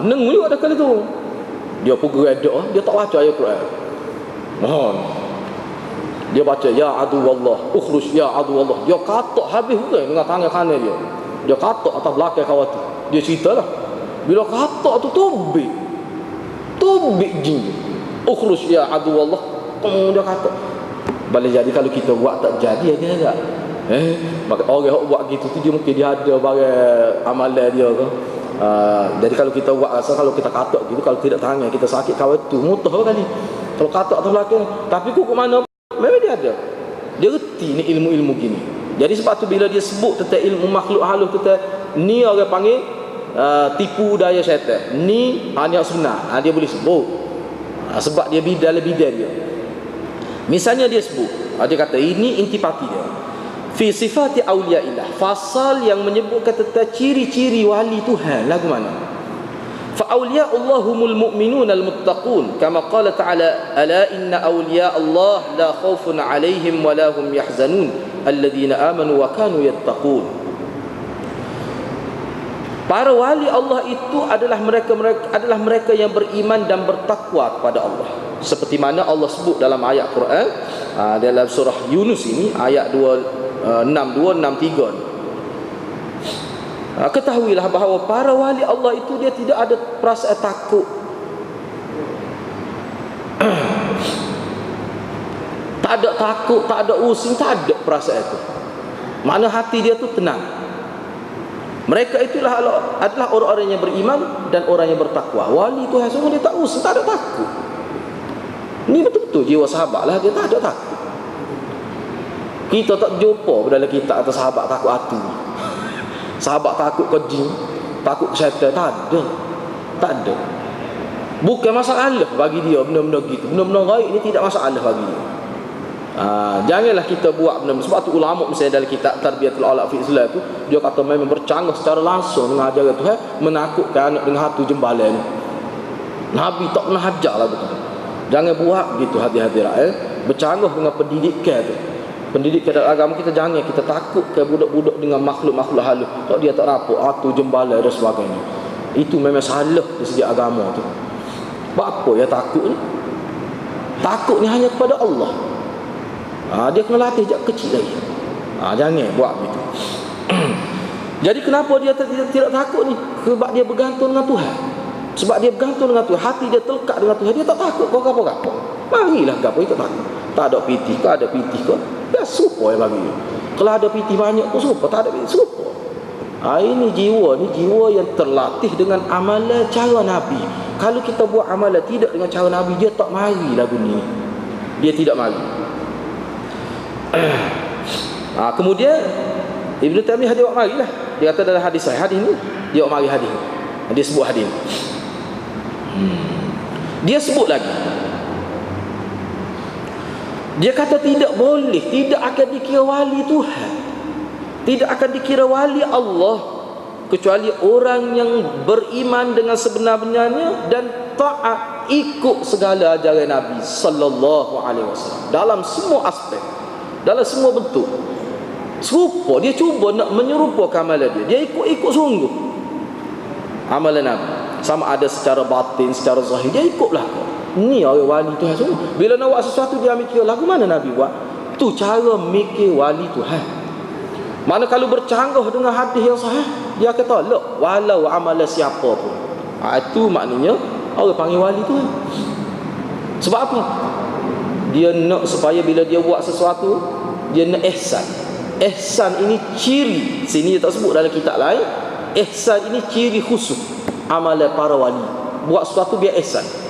Neng juga ada kali tu. Dia pun gerak, dia tak baca ayat Quran. Dia baca ya adu wallah, ukhruj ya adu wallah. Dia katak habis bukan dengan tangan kanan dia. Dia katak atas belakang kawan tu. Dia ceritalah. Bila katak tu tubik jin. Ukhruj ya adu wallah. Dia katak. Boleh jadi kalau kita buat tak jadi dia tak. Maka orang yang buat gitu tu dia mungkin dia ada barang amalan dia ke. Jadi kalau kita buat rasa kalau kita katak gitu, kalau tidak tangan kita sakit kawan tu mutah kali. Kalau katak atas belakang. Tapi kok mana memang dia ada. Dia reti ni ilmu-ilmu gini. Jadi sebab tu bila dia sebut tentang ilmu makhluk halus tentang ni orang panggil tipu daya syaitan. Ni hanya sunnah. Dia boleh sebut. Sebab dia bidal dia. Misalnya dia sebut, dia kata ini intipati dia. Fi sifati auliyaillah. Fasal yang menyebutkan tentang ciri-ciri wali Tuhan. Lagu mana? فأولياء الله هم المؤمنون المتقون كما قال تعالى ألا إن أولياء الله لا خوف عليهم ولا هم يحزنون الذين آمنوا وكانوا يتقون. Para wali Allah itu adalah mereka yang beriman dan bertakwa kepada Allah. Seperti mana Allah sebut dalam ayat Quran dalam surah Yunus ini ayat 62-63. Ketahuilah bahawa para wali Allah itu dia tidak ada perasaan takut. Tak ada takut, tak ada using, tak ada perasaan itu. Mana hati dia tu tenang. Mereka itulah adalah orang-orang yang beriman dan orang yang bertakwa. Wali Tuhan semua dia tak using, tak ada takut. Ni betul-betul jiwa sahabat lah, dia tak ada takut. Kita tak jumpa dalam kitab atau sahabat takut hati. Sahabat takut ke jin, takut ke syaitan, tak ada. Bukan masalah bagi dia benda-benda gitu. Benda-benda gaib ni tidak masalah bagi dia. Janganlah kita buat benda. Sebab tu ulama misalnya dalam kitab Tarbiyatul Aulad fi Islam tu, dia kata memang bercanggah secara langsung dengan ajaran Tuhan, menakutkan anak dengan hatu jembalan. Nabi tak pernah ajar lah betul. Jangan buat gitu hati-hati bercanggah dengan pendidikan tu. Pendidikan dalam agama kita, jangan kita takut ke budak-budak dengan makhluk-makhluk halus. Kalau dia tak nampak hatu jembalan dan sebagainya. Itu memang salah dari segi agama tu. Sebab apa ya takut ni? Takut ni hanya kepada Allah. Dia kena latih sejak kecil lagi. Jangan buat begitu. Jadi kenapa dia tidak takut ni? Sebab dia bergantung dengan Tuhan. Sebab dia bergantung dengan Tuhan, hati dia terlekat dengan Tuhan, dia tak takut kau apa-apa. Marilah gapo itu tak takut. Tak ada pitih ke, ada pitih ke, dah serupa yang bagi. Kalau ada pitih banyak pun serupa, tak ada pitih serupa. Ini jiwa yang terlatih dengan amalan cara Nabi. Kalau kita buat amalan tidak dengan cara Nabi, dia tak mari lagu ni. Dia tidak mari. Kemudian Ibn Taymiyah dia buat marilah. Dia kata dalam hadis sahih, hadis ni dia buat mari hadis. Dia sebut hadis. Dia sebut lagi. Dia kata tidak boleh, tidak akan dikira wali Tuhan, tidak akan dikira wali Allah kecuali orang yang beriman dengan sebenar-benarnya dan taat ikut segala ajaran Nabi sallallahu alaihi wasallam dalam semua aspek, dalam semua bentuk. Serupa, dia cuba nak menyerupakan amalan dia. Dia ikut sungguh amalan Nabi, sama ada secara batin, secara zahir, dia ikutlah. Ni orang wali Tuhan semua. Bila nak buat sesuatu dia mikir lagu mana Nabi buat. Tu cara mikir wali Tuhan. Mana kalau bercanggah dengan hadis yang sahih, dia kata tolak walau amalan siapa pun. Itu maknanya orang panggil wali Tuhan. Sebab apa? Dia nak supaya bila dia buat sesuatu, dia nak ihsan. Ihsan ini ciri, sini dia tak sebut dalam kitab lain. Ihsan ini ciri khusus amalan para wali. Buat sesuatu biar ihsan.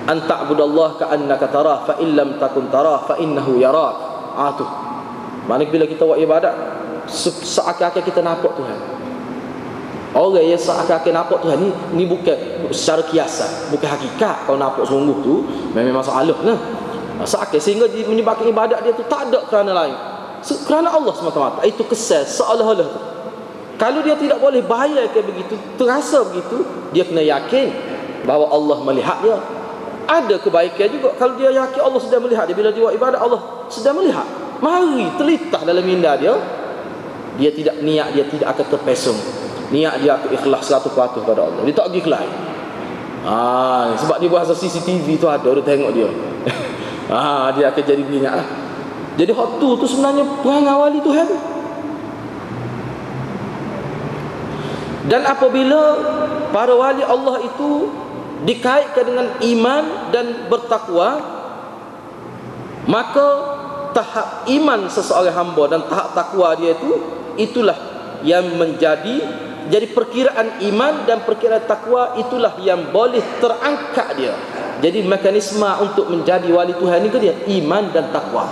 Anta'budallah ka'annaka tarah fa illam takun tarah fa innahu yarak. Tu. Maknanya bila kita buat ibadat seakan-akan kita nampak Tuhan. Orang yang seakan-akan nampak Tuhan ni bukan secara kiasan, bukan hakikat. Kalau nampak sungguh tu memang masalah lah. Seakan sehingga menyebabkan ibadat dia tu tak ada kerana lain. Kerana Allah semata-mata. Itu kesan seolah-olah tu. Kalau dia tidak boleh bayangkan begitu, terasa begitu, dia kena yakin bahawa Allah melihat dia. Ada kebaikan juga kalau dia yakin Allah sedang melihat dia. Bila dia buat ibadat, Allah sedang melihat. Mari telitah dalam minda dia. Dia tidak niat, dia tidak akan terpesong. Niat dia akan ikhlas 100% pada Allah. Dia tak pergi ke lain. Sebab dia bahasa CCTV tu ada, dia tengok dia. Dia akan jadi beringat lah. Jadi hak tu sebenarnya perangai wali Tuhan. Dan apabila para wali Allah itu dikaitkan dengan iman dan bertakwa, maka tahap iman seseorang hamba dan tahap takwa dia itulah yang jadi perkiraan iman dan perkiraan takwa itulah yang boleh terangkat dia. Jadi mekanisme untuk menjadi wali Tuhan ni ke dia iman dan takwa.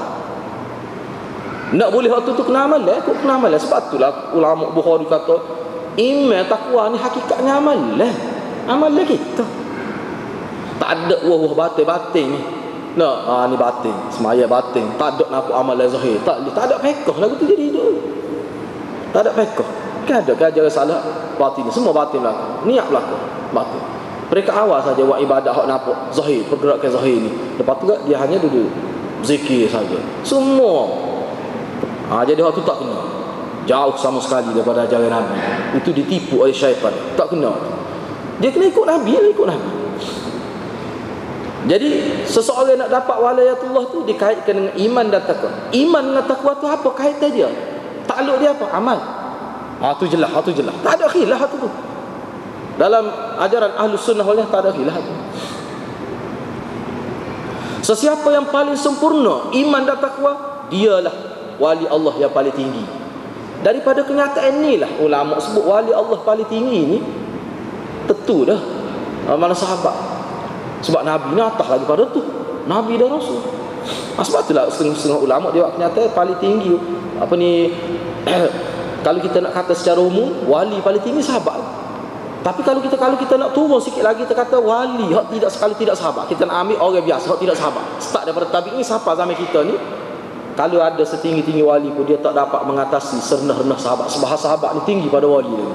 Nak boleh waktu tu kena amal lah, kok kena amal lah. Sebab itulah ulama Bukhari kata iman takwa ni hakikatnya amal lah. Amal lah kita. Tak ada wah batin ni. Nah, ni batin, semaya batin. Tak ada nak amal zahir. Tak ada fiqh lagu tu jadi hidup. Tak ada fiqh. Kan ada ajaran salah batin, semua batin belaka. Niat belaka, batin. Mereka awal saja buat ibadat hak nampak zahir, pergerakan zahir ni. Lepas tu dia hanya duduk zikir saja. Semua. Jadi hak tu tak kena. Jauh sama sekali daripada ajaran Nabi. Itu ditipu oleh syaitan. Tak kena. Dia kena ikut Nabi, ikut Nabi. Jadi seseorang nak dapat walayatullah tu dikaitkan dengan iman dan takwa. Iman dengan takwa tu apa kaitan dia? Takluk dia apa? Amal. Tu jelas, Tak ada khilaf tu. Dalam ajaran Ahlus Sunnah wal Jamaah tak ada khilaf tu. Sesiapa yang paling sempurna iman dan takwa, dialah wali Allah yang paling tinggi. Daripada kenyataan inilah ulama sebut wali Allah paling tinggi ni tentu dah mana sahabat. Sebab Nabi ni atas lagi pada tu, Nabi dan Rasul. Sebab itulah setengah ulama dia buat kenyataan paling tinggi kalau kita nak kata secara umum wali paling tinggi sahabat. Tapi kalau kita nak turun sikit lagi, kita kata wali hak tidak sekali tidak sahabat, kita nak ambil orang biasa hak tidak sahabat. Start daripada tabi'in sampai zaman kita ni, kalau ada setinggi-tinggi wali pun dia tak dapat mengatasi serendah-rendah sahabat. Sebab sahabat ni tinggi pada wali dia.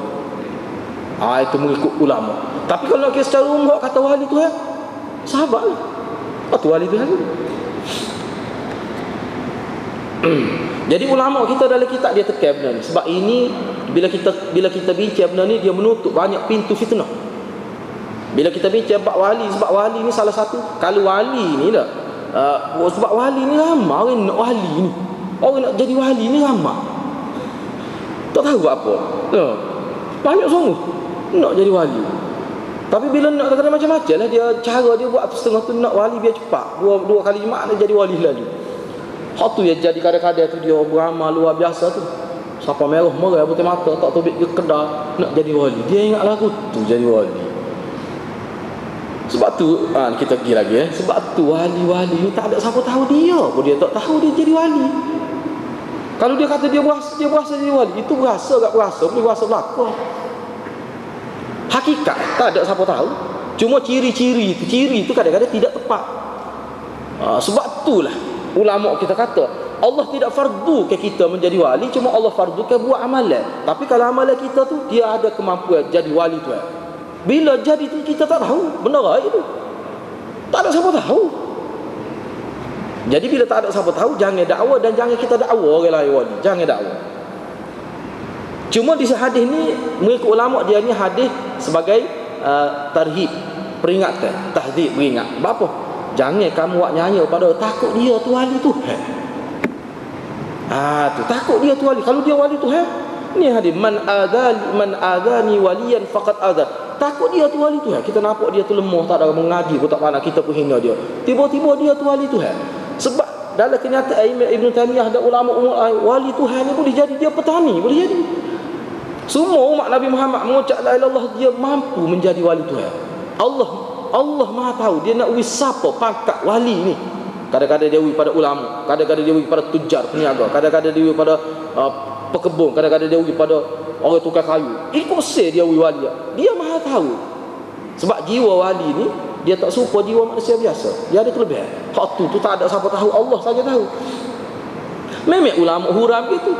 Itu mengikut ulama. Tapi kalau nak kira secara umum kata wali tu sahabat lah. Tu wali tu Jadi ulama kita dalam kitab dia tekan benda ni. Sebab ini bila kita bincang benda ni, dia menutup banyak pintu fitnah. Bila kita bincang bab wali, sebab wali ni salah satu, kalau wali ni dah sebab wali ni ramai orang nak wali ni. Orang nak jadi wali ni ramai. Tak tahu buat apa. Banyak sungguh nak jadi wali. Tapi bila nak kata macam-macam lah dia, cara dia buat setengah tu nak wali biar cepat. Dua kali jemaah dia jadi wali lagi. Hak tu yang jadi kadang-kadang tu dia beramal luar biasa tu. Siapa merah putih mata tak tubik ke kedai nak jadi wali. Dia ingat lagu tu jadi wali. Sebab tu kita pergi lagi sebab tu wali-wali ni tak ada siapa tahu dia pun dia tak tahu dia jadi wali. Kalau dia kata dia berasa jadi wali, itu berasa boleh berasa belaka. Hakikat tak ada siapa tahu. Cuma ciri-ciri itu kadang-kadang tidak tepat. Sebab itulah ulama kita kata Allah tidak fardu ke kita menjadi wali, cuma Allah fardu ke buat amalan. Tapi kalau amalan kita tu dia ada kemampuan jadi wali tu. Bila jadi tu kita tak tahu benar itu. Tak ada siapa tahu. Jadi bila tak ada siapa tahu, jangan dakwa dan jangan kita dakwa orang lain wali. Jangan dakwa. Cuma di hadis ni mengikut ulama dia ni hadis sebagai tarhib, peringatan, tahdzib, peringat. Apa? Jangan kamu buat nyanyi pada takut dia tu wali Tuhan. Tu takut dia tu wali. Kalau dia wali Tuhan, ni hadis man adani waliyan faqad adza. Takut dia tu wali Tuhan. Kita nampak dia tu lemah, tak ada mengaji pun tak pandai, kita pun hina dia. Tiba-tiba dia tu wali Tuhan. Sebab dalam kenyataan Ibn Taymiyah dan ulama wali Tuhan ni boleh jadi dia petani, boleh jadi. Semua umat Nabi Muhammad mengucap la ilaha illallah, dia mampu menjadi wali Tuhan. Allah Maha tahu dia nak uji siapa pangkat wali ni. Kadang-kadang dia uji pada ulama, kadang-kadang dia uji pada tujar peniaga, kadang-kadang dia uji pada pekebun, kadang-kadang dia uji pada orang tukar kayu. Ikut dia uji wali. Dia Maha tahu. Sebab jiwa wali ni dia tak serupa jiwa manusia biasa. Dia ada kelebihan. Hak tu tak ada siapa tahu, Allah saja tahu. Memang ulama huram gitu.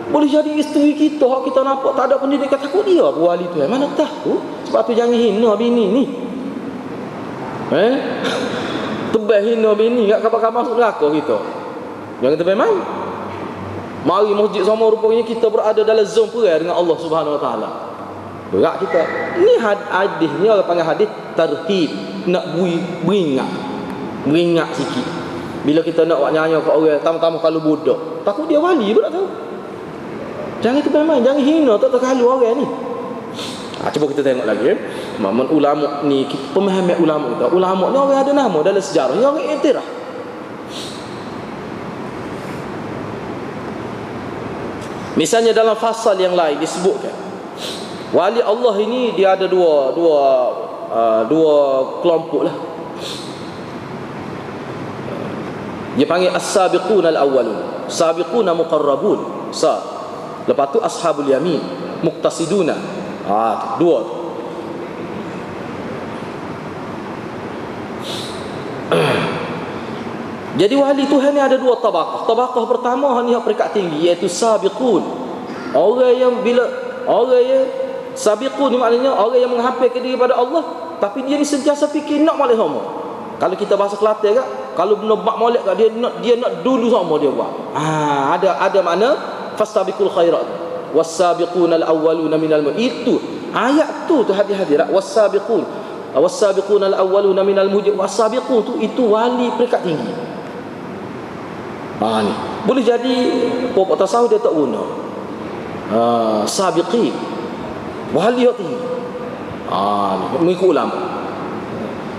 Boleh jadi isteri kita, hak kita nampak tak ada pendidikan, takut dia wali tu. Mana tahu? Sebab tu jangan hina bini ni. Tebal hina bini kat kapal masuk neraka kita. Jangan tebal main. Mari masjid sama rupanya kita berada dalam zon perang dengan Allah Subhanahu Wa Taala. Berat kita. Ni hadis ni orang panggil hadis tarhib, nak beringat sikit. Bila kita nak buat nyanyi kat orang, tama-tama kalau budak, takut dia wali pun tak tahu. Jangan kita main, jangan hina tak terkalu orang ni. Cuba kita tengok lagi. Ulama ni, pemahaman ulama kita. Ulama ni orang ada nama dalam sejarah, ni orang iktiraf. Misalnya dalam fasal yang lain disebutkan wali Allah ini dia ada dua kelompok lah. Dia panggil as-sabiqun al-awwalun, sabiquna muqarrabun, lepas tu ashabul yamin, muqtasiduna. Dua. Jadi wali Tuhan ni ada dua tabaqah. Tabaqah pertama ni yang peringkat tinggi, iaitu sabiqun. Orang yang sabiqun ni maknanya orang yang menghampirkan diri pada Allah, tapi dia ni sentiasa fikir nak molek sama. Kalau kita bahasa Kelantan kan, kalau benda bak molek kat dia nak dulu sama dia buat. Ada makna fastabiqul khairat was-sabiqunal awwaluna minal itu ayat tu hati-hati was-sabiqunal awwaluna minal muhajir was-sabiqun tu itu wali peringkat tinggi. Ni boleh jadi pokok tasawuf dia tak guna. Sabiqin wali yang tinggi. Ni mengikut ulama.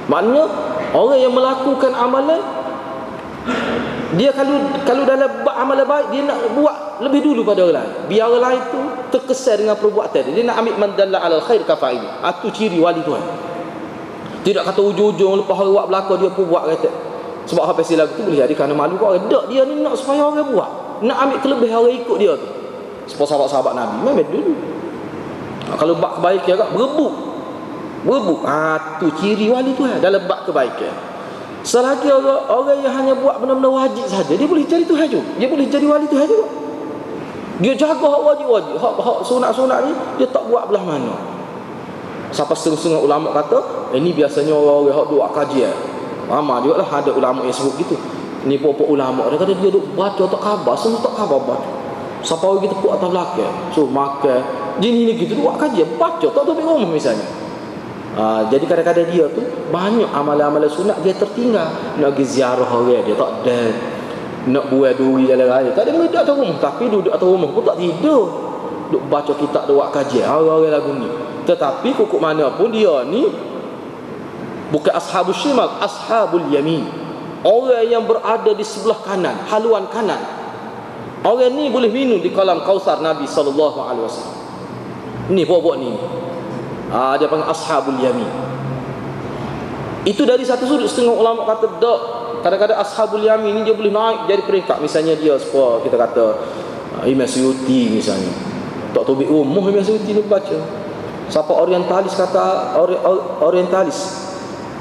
Maknanya orang yang melakukan amalan, dia kalau dalam amalan baik dia nak buat lebih dulu pada orang lain. Biar orang lain tu terkesan dengan perbuatan dia. Dia nak ambil man dalla alal khair kafa'il. Itu ciri wali Tuhan. Tidak kata ujung-ujung lepas orang buat belaka dia pun buat kata. Sebab apa silam tu boleh jadi kerana malu kau orang. Tak, dia ni nak supaya orang buat. Nak ambil kelebihan orang ikut dia tu. Sebab sahabat-sahabat Nabi memang dulu. Kalau bab kebaikan agak berebut. Tu ciri wali Tuhan dalam bab kebaikan. Selagi orang yang hanya buat benda-benda wajib saja, dia boleh jadi Tuhan juga. Dia boleh jadi wali Tuhan juga. Dia jaga hak wajib-wajib, hak sunat-sunat ni dia tak buat belah mana. Sampai setengah-setengah ulama kata, ini biasanya orang-orang hak buat kajian. Ramai juga lah ada ulama yang sebut gitu. Ni pokok ulama dia kata dia duk baca tak khabar, semua tak khabar baca. Siapa orang kita puk atas belakang, so makan jenis ni gitu buat kajian, baca tak tahu rumah misalnya. Jadi kadang-kadang dia tu banyak amalan-amalan sunat dia tertinggal. Nak pergi ziarah orang dia tak ada, nak buat duri jalan raya tak ada, duduk atas rumah. Tapi duduk atas rumah pun tak tidur, duk baca kitab, duk buat kajian orang-orang lagu ni. Tetapi kukuk mana pun dia ni bukan ashabul shimal, ashabul yamin. Orang yang berada di sebelah kanan, haluan kanan. Orang ni boleh minum di kolam Kausar Nabi SAW. Ni pokok ni. Dia panggil ashabul yamin. Itu dari satu sudut. Setengah ulama kata tak. Kadang-kadang ashabul yamin ni dia boleh naik jadi peringkat. Misalnya dia sebuah kita kata Imam Suyuti misalnya. Tak tahu umum Imam Suyuti dia baca. Siapa orientalis kata orientalis.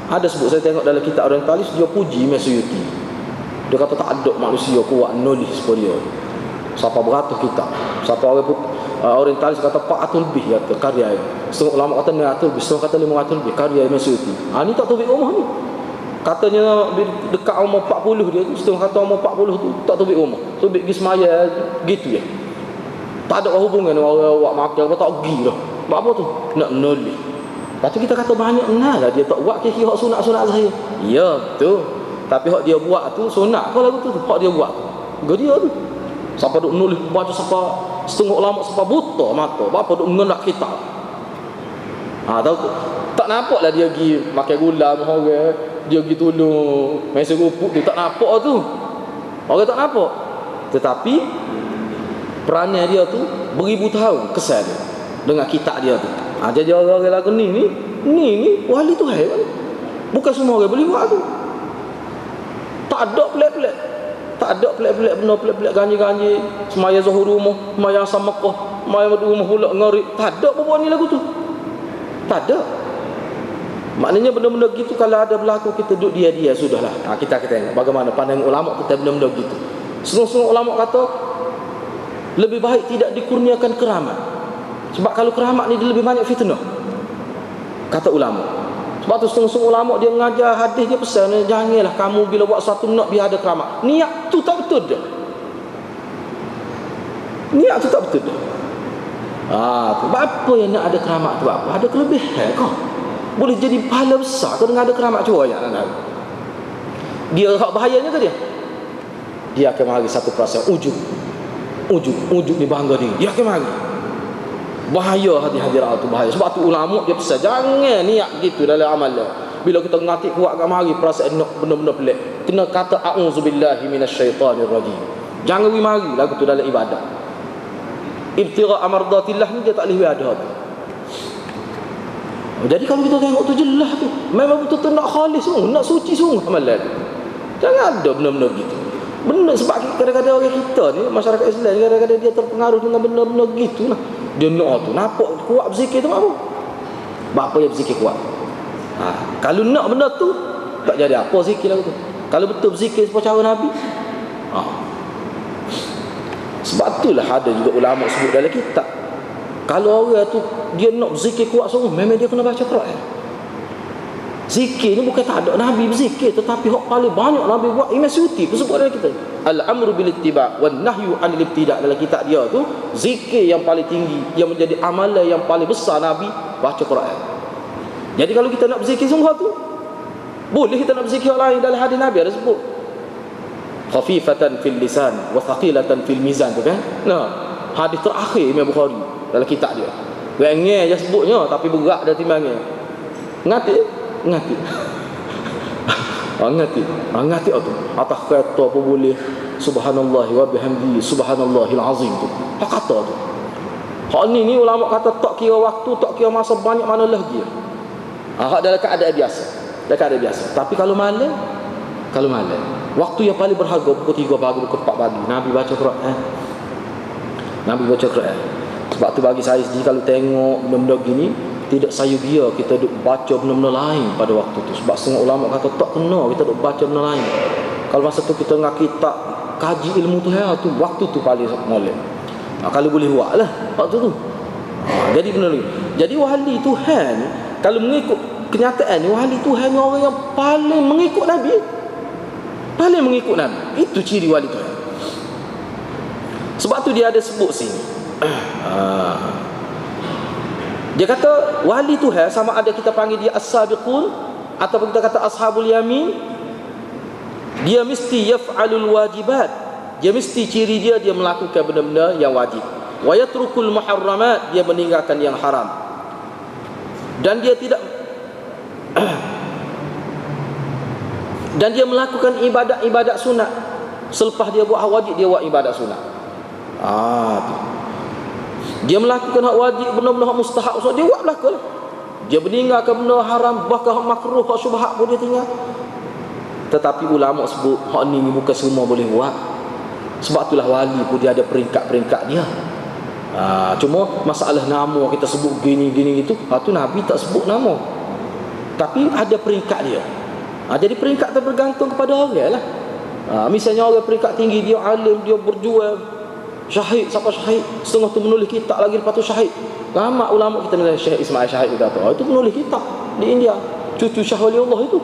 Ada sebut saya tengok dalam kitab orientalis dia puji Imam Suyuti. Dia kata tak ada manusia kuat nulis seperti dia. Siapa beratus kitab. Siapa orientalis kata 400 lebih kata karya. Setengah ulama kata 900 lebih, setengah kata 500 lebih karya Imam Suyuti. Ni tak tahu umur ni. Katanya dekat umur 40 dia tu, setengah kata umur 40 tu tak tahu umur. Tu pergi semaya gitu je. Tak ada hubungan dengan orang buat makan apa tak pergi dah. Buat apa tu? Nak nulis. Lepas tu kita kata banyak benar lah dia tak buat kira-kira hak sunat-sunat saya. Ya betul. Tapi hak dia buat tu sunat kau lagu tu hak dia buat tu. Dia tu. Siapa duk nulis baca siapa setengah ulama siapa buta mata. Apa duk mengenak kitab. Tahu tak nampaklah dia pergi makan gula dengan orang, dia pergi tolong masa rupuk tu tak nampak tu. Orang tak nampak. Tetapi peranan dia tu beribu tahun kesan dia dengan kitab dia tu. Jadi orang-orang lagu ni wali Tuhan. Bukan semua orang boleh buat tu. Tak ada pelik-pelik. Tak ada pelik-pelik benda pelik-pelik ganji-ganji. Semaya zuhur rumah, semaya asam Mekah, semaya rumah pula ngari. Tak ada apa-apa ni lagu tu. Tak ada. Maknanya benda-benda gitu kalau ada berlaku kita duduk dia sudahlah. Kita tengok bagaimana pandangan ulama tentang benda-benda gitu. Semua ulama kata lebih baik tidak dikurniakan keramat. Sebab kalau keramat ni dia lebih banyak fitnah. Kata ulama. Sebab tu setengah ulama dia mengajar hadis dia pesan janganlah kamu bila buat satu nak biar ada keramat. Niat tu tak betul dah. Niat tu tak betul dah. Sebab apa yang nak ada keramat tu apa? Ada kelebihan kau. Boleh jadi pahala besar kau dengan ada keramat cuba ya. Dia hak bahayanya ke dia? dia akan mari satu perasaan ujub ni bangga diri, dia akan mari. Bahaya hadirat tu, bahaya. Sebab tu ulama dia pesan jangan niat gitu dalam amalan. Bila kita ngatik kuat kat mari perasaan nak benda-benda pelik, kena kata a'udzubillahi minasyaitanir rajim. Jangan wi mari lagu tu dalam ibadah. Ibtigha amardatillah ni dia tak boleh ada tu. Jadi kalau kita tengok tu jelas tu, memang betul-betul nak khalis sungguh, nak suci sungguh amalan tu. Jangan ada benda-benda gitu. Benda sebab kadang-kadang orang kita ni, masyarakat Islam ni kadang-kadang dia terpengaruh dengan benda-benda gitu lah. Dia nak tu, nampak kuat berzikir tu apa? Apa yang berzikir kuat? Kalau nak benda tu, tak jadi apa zikir lah tu. Kalau betul berzikir seperti cara Nabi, sebab itulah ada juga ulama sebut dalam kitab, kalau orang tu dia nak berzikir kuat sungguh, memang dia kena baca Quran. Zikir ni bukan tak ada Nabi berzikir, tetapi hak paling banyak Nabi buat Imam Suyuti sebut dalam kita al-amru bil ittiba' wan nahyu anil ibtida'. Dalam kitab dia tu zikir yang paling tinggi, yang menjadi amalan yang paling besar Nabi baca Quran. Jadi kalau kita nak berzikir sungguh tu, boleh kita nak berzikir lain. Dalam hadis Nabi ada sebut khafifatan fil lisan wa thaqilatan fil mizan tu kan. Nah, hadis terakhir Imam Bukhari dalam kitab dia. Wengen je sebutnya tapi berat dah timbangnya. Ngati ngati tu atas kata apa boleh subhanallah wa bihamdi subhanallahil azim tu hak kata tu. Hak ni ulama kata tak kira waktu, tak kira masa banyak mana lagi. Hak dalam keadaan biasa. Tapi kalau malam waktu yang paling berharga pukul 3 pagi, pukul 4 pagi Nabi baca Quran. Sebab tu bagi saya sendiri kalau tengok benda-benda gini, tidak sayugia kita duk baca benda-benda lain pada waktu tu. Sebab setengah ulama kata tak kena kita duk baca benda lain. Kalau masa tu kita dengan kitab kaji ilmu tu waktu tu paling molek. Kalau boleh buatlah waktu tu. Jadi benda ni. Jadi wali Tuhan kalau mengikut kenyataan ni, wali Tuhan ni orang yang paling mengikut Nabi. Itu ciri wali Tuhan. Sebab tu dia ada sebut sini. Dia kata wali Tuhan sama ada kita panggil dia as-sabiqun ataupun kita kata ashabul yamin, dia mesti yaf'alul wajibat. Dia mesti ciri dia melakukan benda-benda yang wajib. Wa yatrukul muharramat, dia meninggalkan yang haram. Dan dia tidak dan dia melakukan ibadat-ibadat sunat. Selepas dia buat wajib, dia buat ibadat sunat. Tu. Dia melakukan hak wajib, benda-benda hak mustahab, so dia buat belaka lah. Dia meninggalkan benda haram, bahkan hak makruh, hak syubhat pun dia tinggal. Tetapi ulama sebut hak ni bukan semua boleh buat. Sebab itulah wali pun dia ada peringkat-peringkat dia. Cuma masalah nama kita sebut gini itu, tu Nabi tak sebut nama. Tapi ada peringkat dia. Jadi peringkat tu bergantung kepada orang lah. Misalnya orang peringkat tinggi, dia alim, dia berjuang, syahid, siapa syahid, setengah tu menulis kitab lagi lepas tu syahid. Lama ulama kita misalnya Syekh Ismail Syahid kita tahu, itu menulis kitab di India, cucu Syekh Waliullah itu,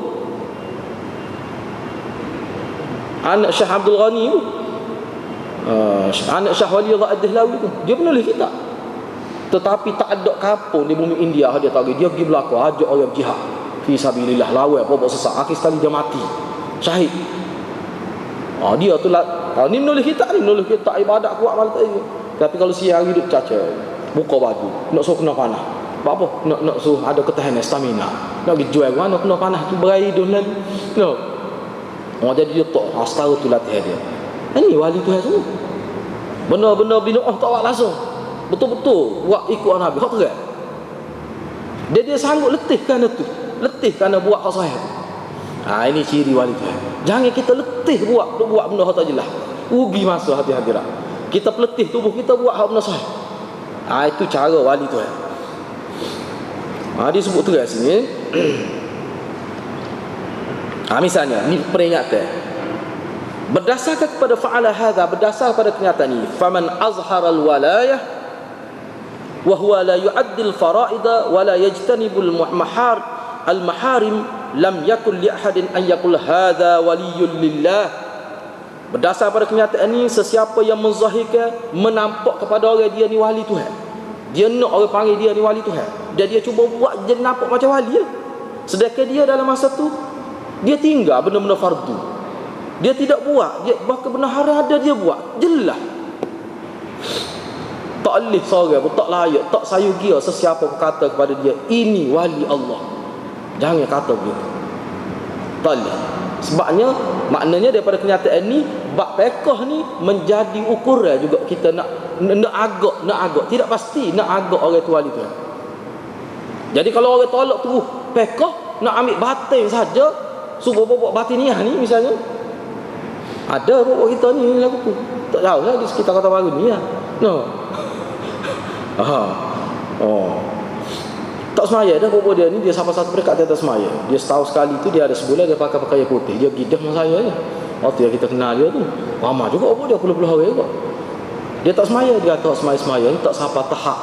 anak Syekh Abdul Ghani itu, anak Syekh Waliullah Ad-Dahlawi itu, dia menulis kitab. Tetapi tak ada kampung di bumi India dia tahu, dia pergi belakang ajak orang jihad fi sabilillah, lawan apa-apa sesak, akhir sekali dia mati syahid. Dia tu lah. Ni menulis kitab ibadat kuat malam tadi. Tapi kalau siang hidup caca, buka baju, nak suruh kena panah. Apa? Nak suruh ada ketahanan stamina. Nak pergi jual mana kena panah tu berai dun lalu. No. Jadi dia tak setara tu latihan dia. Ini wali Tuhan semua. Benda-benda bid'ah tak buat langsung. Betul-betul buat ikut Nabi. Hak terang. Dia sanggup letihkan itu. Letihkan buat hak sahih. Ini ciri wali Tuhan. Jangan kita letih buat benda hak tak jelas. Rugi masa hati-hadirat. Kita peletih tubuh kita buat hak benda sahih. Itu cara wali Tuhan. Dia sebut terang sini. Misalnya ni peringatan. Berdasarkan kepada fa'ala hadza, berdasar pada kenyataan ini, faman azhara al-walayah wa huwa la yu'addil fara'ida wa la yajtanibul al-maharim lam yakul li ahadin an yaqul hadza waliyyun lillah. Berdasar pada kenyataan ini, sesiapa yang menzahirkan, menampak kepada orang dia ni wali Tuhan, dia nak orang panggil dia ni wali Tuhan, dan dia cuba buat dia nampak macam wali lah. Sedangkan dia dalam masa tu dia tinggal benda-benda fardu. Dia tidak buat, dia bahkan benar ada dia buat. Jelas. Tak boleh seorang pun, tak layak, tak sayu dia sesiapa pun kata kepada dia, ini wali Allah. Jangan kata begitu. Tak boleh. Sebabnya, maknanya daripada kenyataan ni, bab fiqh ni menjadi ukuran juga kita nak agak. Tidak pasti nak agak orang tu wali Tuhan. Jadi kalau orang tolak terus fiqh, nak ambil batin saja, subuh bobok batiniah ni misalnya, ada bobok kita ni lagu tu. Tak tahu lah di sekitar Kota Baru ni lah. No. Tak semaya dah bobok dia ni, dia sampai satu peringkat dia tak semaya. Dia setahun sekali tu dia ada sebulan dia pakai pakaian putih. Dia gidah dengan saya je. Waktu yang kita kenal dia tu, ramai juga bobok dia, puluh-puluh orang juga. Dia tak semaya, dia tak semaya ni tak sampai tahap.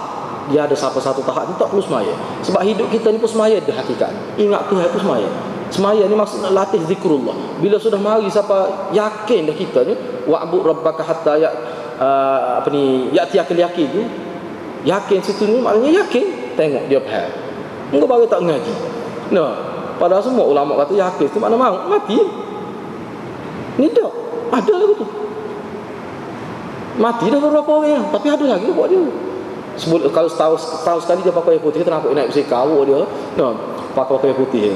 Dia ada sampai satu tahap ni tak perlu semaya. Sebab hidup kita ni pun semaya dah hakikat. Ingat Tuhan tu semaya. Semaya ni maksud nak latih zikrullah. Bila sudah mari siapa yakin dah kita ni, wa'bud rabbaka hatta ya'tiyakal yakin tu. Yakin situ ni maknanya yakin. Tengok dia faham. Engkau baru tak mengaji. Nah, padahal semua ulama kata yakin tu makna maut, mati. Ni tak. Ada lagu tu. Mati dah beberapa orang, tapi ada lagi buat dia. Kalau setahun sekali dia pakai putih, kita nampak naik besi kawak dia. Nah, pakai putih.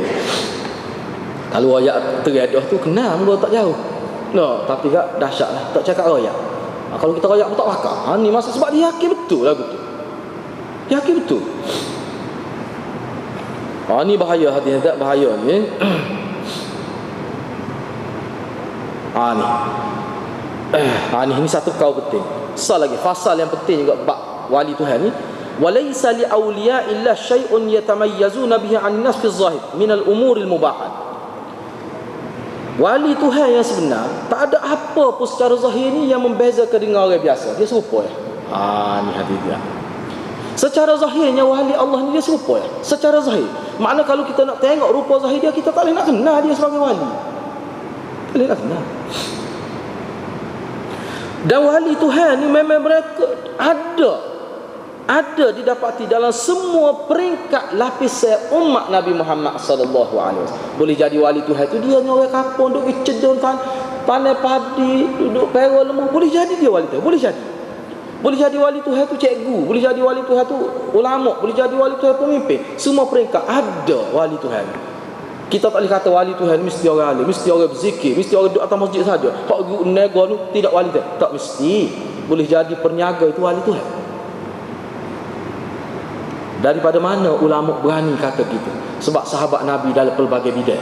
Kalau ayat teradah tu kenal muka tak jauh. No, tapi tak dahsyatlah. Tak cakap royak. Kalau kita royak pun tak pakar. Ni masa sebab dia yakin betul lagu tu. Yakin betul. Ni bahaya, hati-hati bahaya ni. Ni satu kau penting. Lagi fasal yang penting juga bab wali Tuhan ni. Walaysa li awliya illa syai'un yatamayyazuna bihi 'an nas fi adh-dhahir min al-umur al-mubahat. Wali Tuhan yang sebenar tak ada apa pun secara zahir ni yang membezakan dengan orang biasa. Dia serupa ya. Ni hati dia. Secara zahirnya wali Allah ni dia serupa ya. Secara zahir. Makna kalau kita nak tengok rupa zahir dia, kita tak boleh nak kenal dia sebagai wali. Tak boleh nak kenal. Dan wali Tuhan ni memang mereka ada didapati dalam semua peringkat lapisan umat Nabi Muhammad sallallahu alaihi wasallam. Boleh jadi wali Tuhan tu dia ni orang kampung duk cedon panen padi, duduk pera lembu, boleh jadi dia wali Tuhan, boleh jadi. Boleh jadi wali Tuhan tu cikgu, boleh jadi wali Tuhan tu ulama, boleh jadi wali Tuhan pemimpin. Semua peringkat ada wali Tuhan. Kita tak boleh kata wali Tuhan mesti orang alim, mesti orang berzikir, mesti orang duduk atas masjid saja. Hak nego tu tidak wali Tuhan. Tak mesti. Boleh jadi perniaga itu wali Tuhan. Daripada mana ulama berani kata gitu? Sebab sahabat Nabi dalam pelbagai bidang.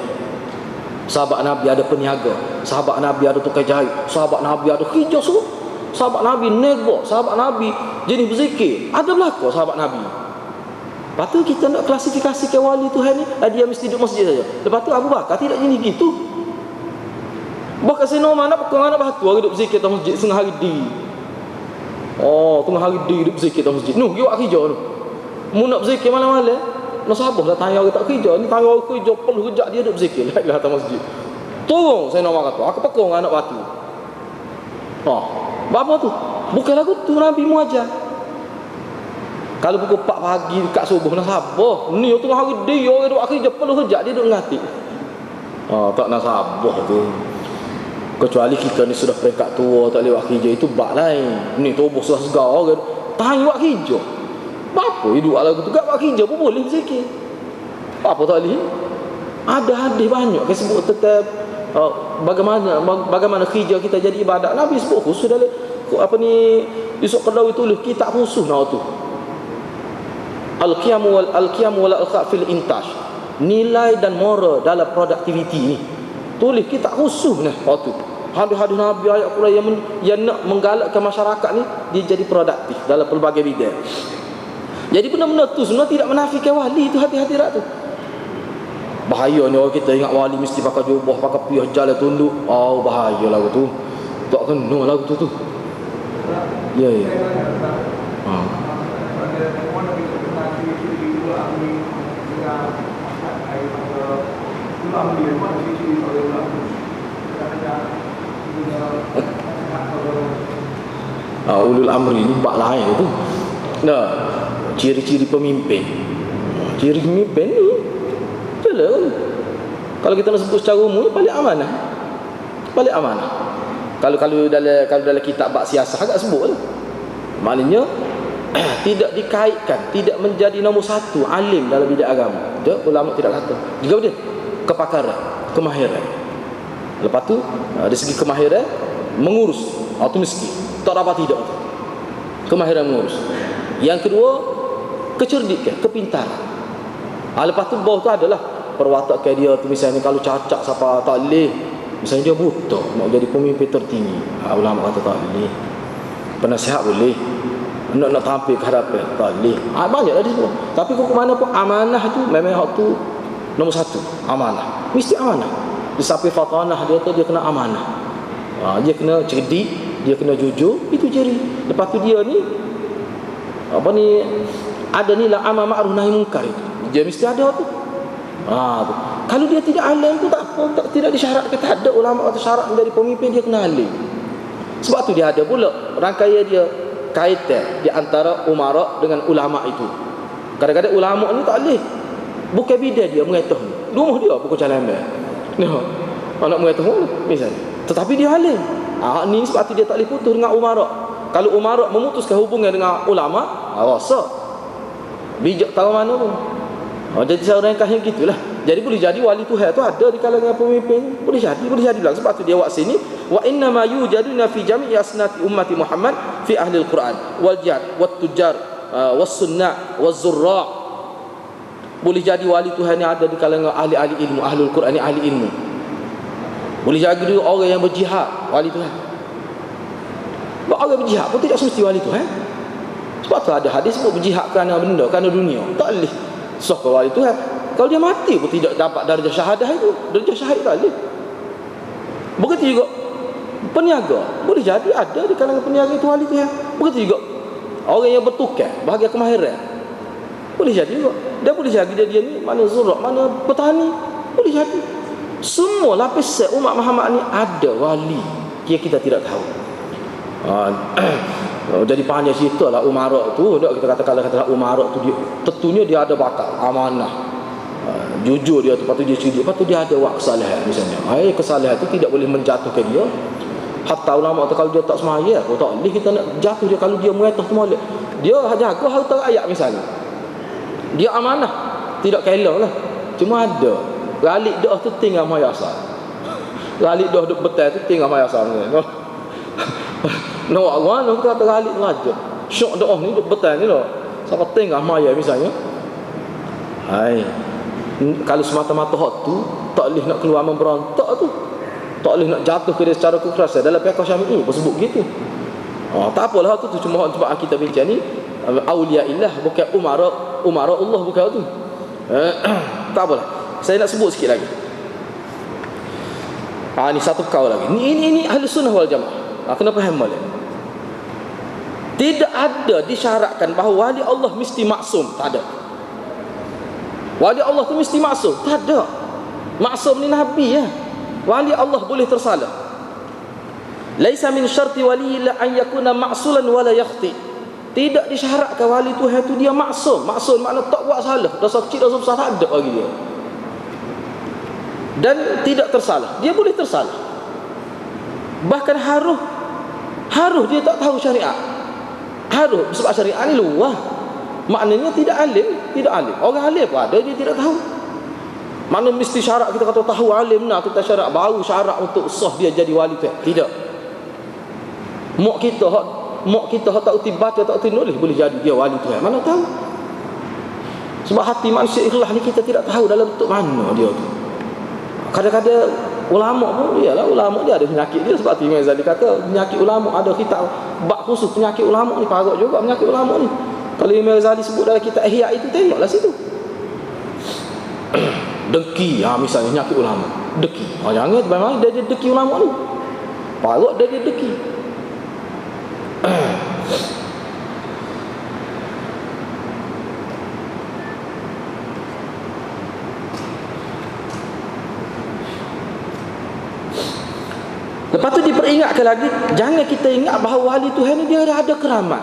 Sahabat Nabi ada peniaga, sahabat Nabi ada tukang jahit, sahabat Nabi ada kerja suruh, sahabat Nabi nego, sahabat Nabi jenis berzikir. Ada berlaku sahabat Nabi. Lepas tu kita nak klasifikasi ke wali Tuhan ni, dia mesti duduk masjid saja. Lepas tu Abu Bakar tidak jenis gitu. Bahkan saya mana pekong anak batu orang duduk berzikir dalam masjid setengah hari di. Tengah hari di duduk berzikir dalam masjid. Nuh, dia buat kerja tu. Mu nak berzikir malam-malam, nak sabar dah tanya orang tak kerja. Ni tanya orang kerja perlu kejap dia duduk berzikir lah atas masjid. Tolong saya nak kata, aku pekong anak batu. Apa tu? Bukan lagu tu Nabi mu ajar. Kalau pukul 4 pagi dekat subuh nak sabar. Ni tengah hari dia orang duduk kerja perlu kejap dia duduk ngati. Tak nak sabar tu. Kecuali kita ni sudah peringkat tua tak boleh buat kerja, itu bak lain. Ni tubuh sudah segar orang tahan buat kerja. Apa hidup lagu tu gak buat kerja pun boleh berzikir. Apa tak boleh? Ada hadis banyak yang sebut tentang bagaimana kerja kita jadi ibadat. Nabi sebut khusus dalam Yusuf Qaradawi tulis kitab khusus tu. Al-qiyam wal al-kha fil intaj. Nilai dan moral dalam produktiviti ni. Tulis kitab khusus nah waktu. Hadis-hadis Nabi ayat Quran yang nak menggalakkan masyarakat ni dia jadi produktif dalam pelbagai bidang. Jadi benar-benar tu sebenarnya tidak menafikan wali tu, hati-hati tak tu. Bahaya ni orang kita ingat wali mesti pakai jubah, pakai piah jalan tunduk. Bahaya lagu tu. Tak kena lagu tu. Ya. Ulul amri ni bab lain tu. Nah, ciri-ciri pemimpin. Ciri pemimpin ni betul. Kalau kita nak sebut secara umum paling amanah. balik amanah. Kalau dalam kitab bab siasah agak sebut lah. Maknanya tidak dikaitkan, tidak menjadi nombor satu alim dalam bidang agama. Dia ulama tidak kata. Juga dia kepakaran, kemahiran. Lepas tu dari segi kemahiran mengurus atau miskin. Tak dapat tidak tu. Kemahiran mengurus. Yang kedua kecerdikan, kepintaran. Lepas tu bawah tu adalah perwatakan dia tu, misalnya kalau cacat siapa tak boleh, misalnya dia buta nak jadi pemimpin tertinggi, ulama kata tak boleh. Penasihat boleh, nak tampil ke hadapan tak boleh. Banyak lah di situ. Tapi kok mana pun amanah tu memang hak tu nombor satu. Amanah mesti amanah. Di samping fatanah dia tu dia kena amanah. Dia kena cerdik, dia kena jujur, itu jeri. Lepas tu dia ni ada nilai amal ma'ruf nahi munkar itu. Dia mesti ada tu. Tu. Kalau dia tidak alim pun tak apa, tidak disyaratkan, tak ada ulama atau syarat menjadi pemimpin dia kena alim. Sebab tu dia ada pula rangkaian dia kaitan di antara umara dengan ulama itu. Kadang-kadang ulama ni tak boleh. Bukan bidang dia mengetahui. Rumah dia bukan jalan ambil. Anak mengetahui misalnya. Tetapi dia alim. Ni sebab tu dia tak boleh putus dengan umara. Kalau umara memutuskan hubungan dengan ulama, rasa bijak tahu mana pun. Jadi seorang yang gitulah. Jadi boleh jadi wali Tuhan tu ada di kalangan pemimpin. Boleh jadi lah. Sebab tu dia buat sini, wa inna ma yujaduna fi jami'i asnati ummati Muhammad fi ahli al-Quran wal jihad wat tujar was sunnah waz zurra'. Boleh jadi wali Tuhan yang ada di kalangan ahli-ahli ilmu, ahlul Quran ni ahli ilmu. Boleh jadi orang yang berjihad, wali Tuhan. Orang berjihad pun tidak semesti wali Tuhan. Sebab tu ada hadis sebut berjihad kerana benda, kerana dunia. Tak boleh sah ke wali Tuhan. Kalau dia mati pun tidak dapat darjah syahadah itu. Darjah syahid tak boleh. Begitu juga peniaga. Boleh jadi ada di kalangan peniaga itu wali Tuhan. Begitu juga orang yang bertukar, bahagian kemahiran. Boleh jadi juga. Dia boleh jadi dia ni mana zurak, mana petani. Boleh jadi. Semua lapisan umat Muhammad ni ada wali yang kita tidak tahu. Jadi panjang cerita lah umarak tu. Kita katakan umarak tu dia, tentunya dia ada bakat amanah, jujur dia tu, lepas tu dia cerdik, lepas tu dia ada wak kesalahan misalnya. Kesalahan tu tidak boleh menjatuhkan dia. Hatta ulama tu kalau dia tak semaya, tak boleh kita nak jatuh dia. Kalau dia muatah tu molek, dia jaga harta rakyat misalnya, dia amanah, tidak kela lah. Cuma ada galik dah tu tinggal mayasal. Galik dah duk betul tu tinggal mayasal ni. No Allah nak kata galik raja. Syok dah ni duk betul ni lah. Siapa tinggal maya misalnya. Kalau semata-mata hak tu tak boleh nak keluar memberontak tu. Tak boleh nak jatuh ke dia secara kekerasan. Dalam pihak Syafi'i pun sebut gitu. Tak apalah tu cuma sebab kita bincang ni aulia illah, bukan umara Allah, bukan tu. Tak apalah. Saya nak sebut sikit lagi. Ni satu kau lagi. Ini ahli sunnah wal jamaah. Kena faham boleh. Tidak ada disyaratkan bahawa wali Allah mesti maksum. Tak ada. Wali Allah tu mesti maksum. Tak ada. Maksum ni Nabi ya. Wali Allah boleh tersalah. Laisa min syarti wali illa an yakuna ma'sulan wala yakhti. Tidak disyaratkan wali Tuhan tu dia maksum. Maksum makna tak buat salah. Dosa kecil, dosa besar tak ada bagi dia. Dan tidak tersalah. Dia boleh tersalah. Bahkan haruh dia tak tahu syariat. Haruh sebab syariat ni luar. Maknanya tidak alim. Orang alim pun ada dia tidak tahu. Mana mesti syarat kita kata tahu alim nak kita syarat baru syarat untuk sah dia jadi wali tu. Tidak. Mak kita tak uti baca tak uti nulis boleh jadi dia wali tu. Mana tahu. Sebab hati manusia ikhlas ni kita tidak tahu dalam bentuk mana dia tu. Kadang-kadang ulama pun iyalah ulama dia ada penyakit dia. Sebab tu Imam Ghazali kata penyakit ulama ada kitab bab khusus penyakit ulama ni, parah juga penyakit ulama ni. Kalau Imam Ghazali sebut dalam kitab Ihya itu tengoklah situ. Dengki misalnya penyakit ulama. Dengki. Jangan memang dia dengki ulama ni. Parah dia dengki. Lepas tu diperingatkan lagi, jangan kita ingat bahawa wali Tuhan ni dia ada keramat.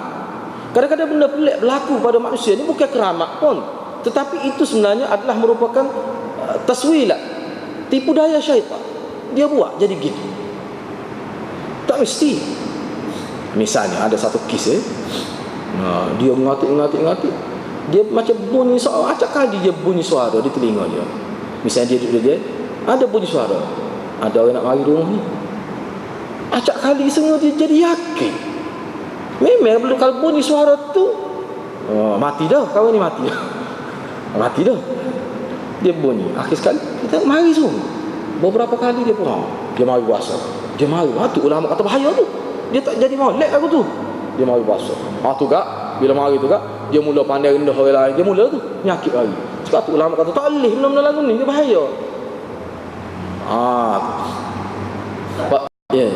Kadang-kadang benda pelik berlaku pada manusia ni bukan keramat pun, tetapi itu sebenarnya adalah merupakan taswilat, tipu daya syaitan. Dia buat jadi gitu. Tak mesti. Misalnya ada satu kes dia mengatik. Dia macam bunyi suara, acak kali dia bunyi suara di telinga dia. Misalnya dia ada bunyi suara, ada orang nak mari rumah ni. Acak kali semua dia jadi yakin. Memang kalau bunyi suara tu mati dah, kawan ni mati dah. Mati dah. Dia bunyi. Akhir sekali kita mari semua. Beberapa kali dia pun dia mari puasa. Dia mari. Tu ulama kata bahaya tu. Dia tak jadi molek aku tu. Dia mari puasa. Tu gak bila mari tu gak dia mula pandai rendah orang lain. Dia mula tu penyakit lagi. Sebab tu ulama kata tak boleh benda-benda lagu ni, dia bahaya. Ya.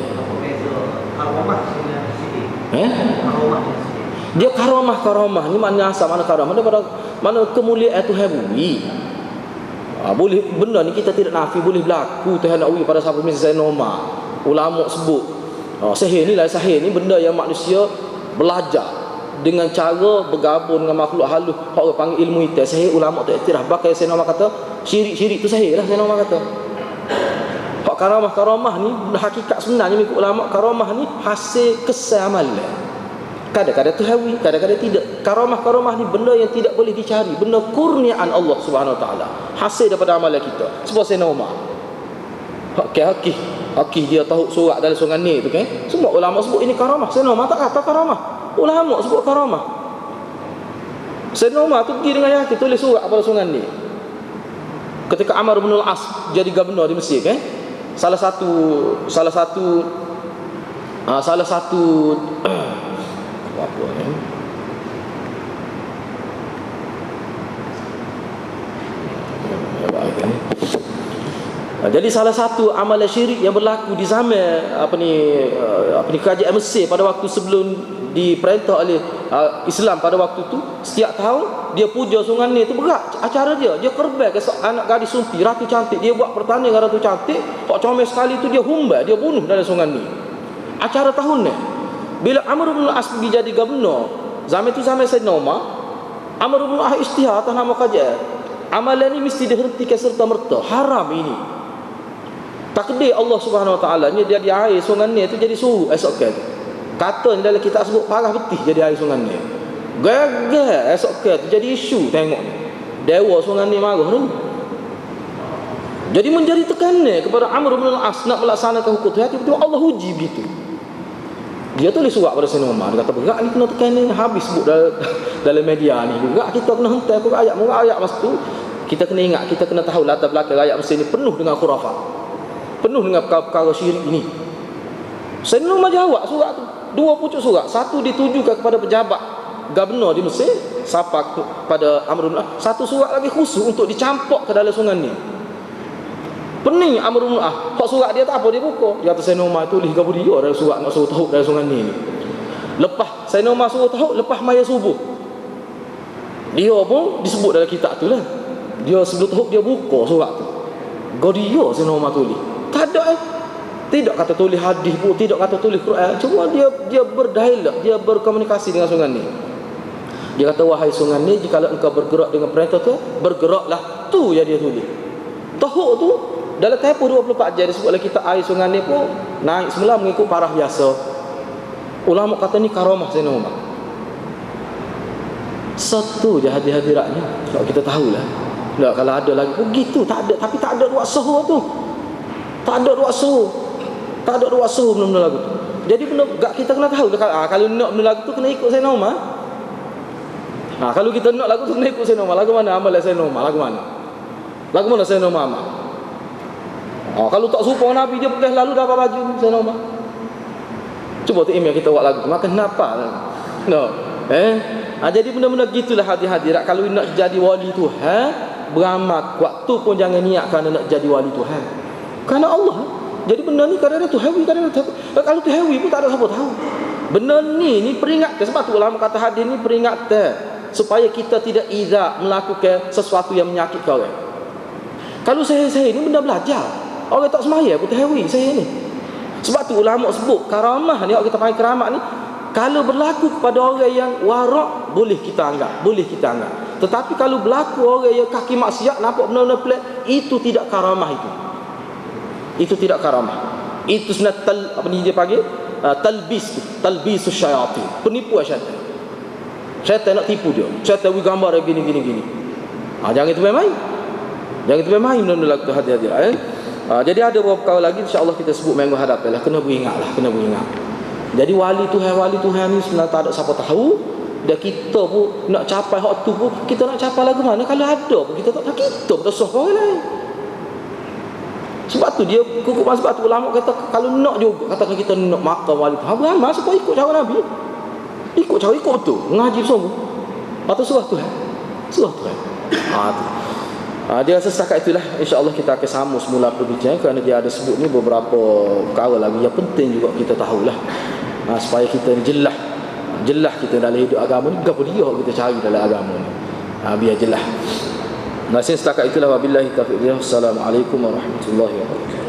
Dia karamah ni maknanya asal mana karamah daripada mana kemuliaan Tuhan bui. Boleh benda ni kita tidak nafi, boleh berlaku Tuhan nak bui pada siapa misalnya normal. Ulama sebut sihir ni benda yang manusia belajar dengan cara bergabung dengan makhluk halus. Orang panggil ilmu itu sihir. Ulama tak iktiraf. Bahkan saya nama kata syirik tu sihir lah, saya nama kata. Hak karamah ni hakikat sebenarnya ikut ulama, karamah ni hasil kesal amalan. Kadang-kadang tu hawi, kadang-kadang tidak. Karamah ni benda yang tidak boleh dicari, benda kurniaan Allah Subhanahu Wa Taala, hasil daripada amalan kita. Sebab saya nama Hakih dia tahu surat dalam sungai ni tu kan. Semua ulama sebut ini karamah. Saya nama tak kata karamah. Ulama sebut karamah. Saya nama tu pergi dengan yakin tulis surat pada sungai ni. Ketika Amr bin al-As jadi gubernur di Mesir kan. Salah satu apa ni? Jadi salah satu amalan syirik yang berlaku di zaman kerajaan Mesir pada waktu sebelum diperintah oleh Islam pada waktu tu, setiap tahun dia puja sungai ni tu berat acara dia kerban ke anak gadis sumpi ratu cantik, dia buat pertandingan dengan ratu cantik, hak comel sekali tu dia humbai, dia bunuh dalam sungai ni. Acara tahun ni. Bila Amr bin al-As pergi jadi gubernur, zaman tu zaman Sayyidina Umar, Amr bin al-As istihar atas nama kerajaan. Amalan ni mesti dihentikan serta merta, haram ini. Takdir Allah Subhanahu Wa Taala nya dia air sungai ni tu jadi suhu esok kan. Kata dalam kitab sebut parah betih jadi air sungai ni. Gagal esok kan tu jadi isu tengok ni. Dewa sungai ni marah tu. Jadi menjadi tekanan kepada Amr bin al-As nak melaksanakan hukum tu. Tiba-tiba Allah uji begitu. Dia tulis surat pada Sayyidina Umar. Dia kata berat ni kena tekanan habis sebut dalam media ni. Berat kita kena hentai aku ayat masa tu. Kita kena ingat, kita kena tahu latar belakang ayat Mesir ni penuh dengan khurafat. Penuh dengan perkara syirik ini. Sayyidina Umar jawab surat tu. 2 pucuk surat. Satu ditujukan kepada pejabat gubernur di Mesir, siapa pada Amr bin al-As. Satu surat lagi khusus untuk dicampak ke dalam sungai ni. Pening Amr bin al-As. Hak surat dia tak apa dia buka. Dia kata Sayyidina Umar tulis gapo dia dalam surat nak suruh tahu dalam sungai ni. Lepas Sayyidina Umar suruh tahu lepas maya subuh. Dia pun disebut dalam kitab tu lah. Dia sebelum tahu dia buka surat tu. Dia Sayyidina Umar tulis. Tak ada tidak kata tulis hadis pun, tidak kata tulis Quran. Cuma dia berdialog, dia berkomunikasi dengan sungai ni. Dia kata wahai sungai ni, jika engkau bergerak dengan perintah tu, bergeraklah. Tu yang dia tulis. Tahu tu dalam tempoh 24 jam disebut oleh kita air sungai ni pun naik semula mengikut parah biasa. Ulama kata ni karamah Sayyidina Umar. Satu je hadiratnya. Kalau kita tahulah. Tak, kalau ada lagi begitu tak ada, tapi tak ada ruas suhu tu. Tak ada ruas suhu. Tak ada ruas suhu benda-benda lagu tu. Jadi benda kita kena tahu kalau nak benda lagu tu kena ikut Sayyidina Umar. Kalau kita nak lagu tu kena ikut Sayyidina Umar. Lagu mana amalan Sayyidina Umar? Lagu mana? Lagu mana Sayyidina Umar amal? Kalau tak serupa Nabi dia pakai lalu dah apa baju Sayyidina Umar. Cuba tu email kita buat lagu. Maka kenapa? No. Jadi benda-benda gitulah hadirat. Kalau nak jadi wali Tuhan, beramal waktu pun jangan niat kerana nak jadi wali Tuhan. Kerana Allah. Jadi benda ni kadang-kadang Tuhawi, kadang-kadang kalau Tuhawi pun tak ada siapa tahu. Benda ni peringatan. Sebab tu ulama kata hadis ni peringatan supaya kita tidak izak melakukan sesuatu yang menyakitkan orang. Kalau saya ni benda belajar. Orang tak semaya pun Tuhawi saya ni. Sebab tu ulama sebut karamah ni, orang kita panggil karamah ni, kalau berlaku kepada orang yang warak boleh kita anggap, Tetapi kalau berlaku orang yang kaki maksiat nampak benda-benda pelik, itu tidak karamah itu. Itu tidak karamah. Itu sebenarnya apa ni dia panggil? talbisus syayatin, penipuan syaitan. Syaitan nak tipu dia. Syaitan bagi gambar gini. Jangan itu main. Jangan itu main benda-benda lagu tu, hati-hati lah. Jadi ada beberapa perkara lagi insya-Allah kita sebut minggu hadapan lah. Kena beringat. Jadi wali Tuhan ni sebenarnya tak ada siapa tahu. Dan kita pun nak capai hak tu pun, kita nak capai lagu mana kalau ada pun kita tak tahu, kita pun tak orang lain. Sebab tu dia kukuman, sebab tu ulama kata kalau nak juga, katakan kita nak makan wali tu, beramal supaya ikut cara Nabi. Ikut tu, ngaji semua. Atau surah Tuhan. Dia rasa setakat itulah. InsyaAllah kita akan sambung semula perbincangan, kerana dia ada sebut ni beberapa perkara lagi yang penting juga kita tahulah, supaya kita jelas kita dalam hidup agama ni, apa dia kita cari dalam agama ni, biar jelas. Setakat itulah. Wabillahi taufiq. Assalamualaikum warahmatullahi wabarakatuh.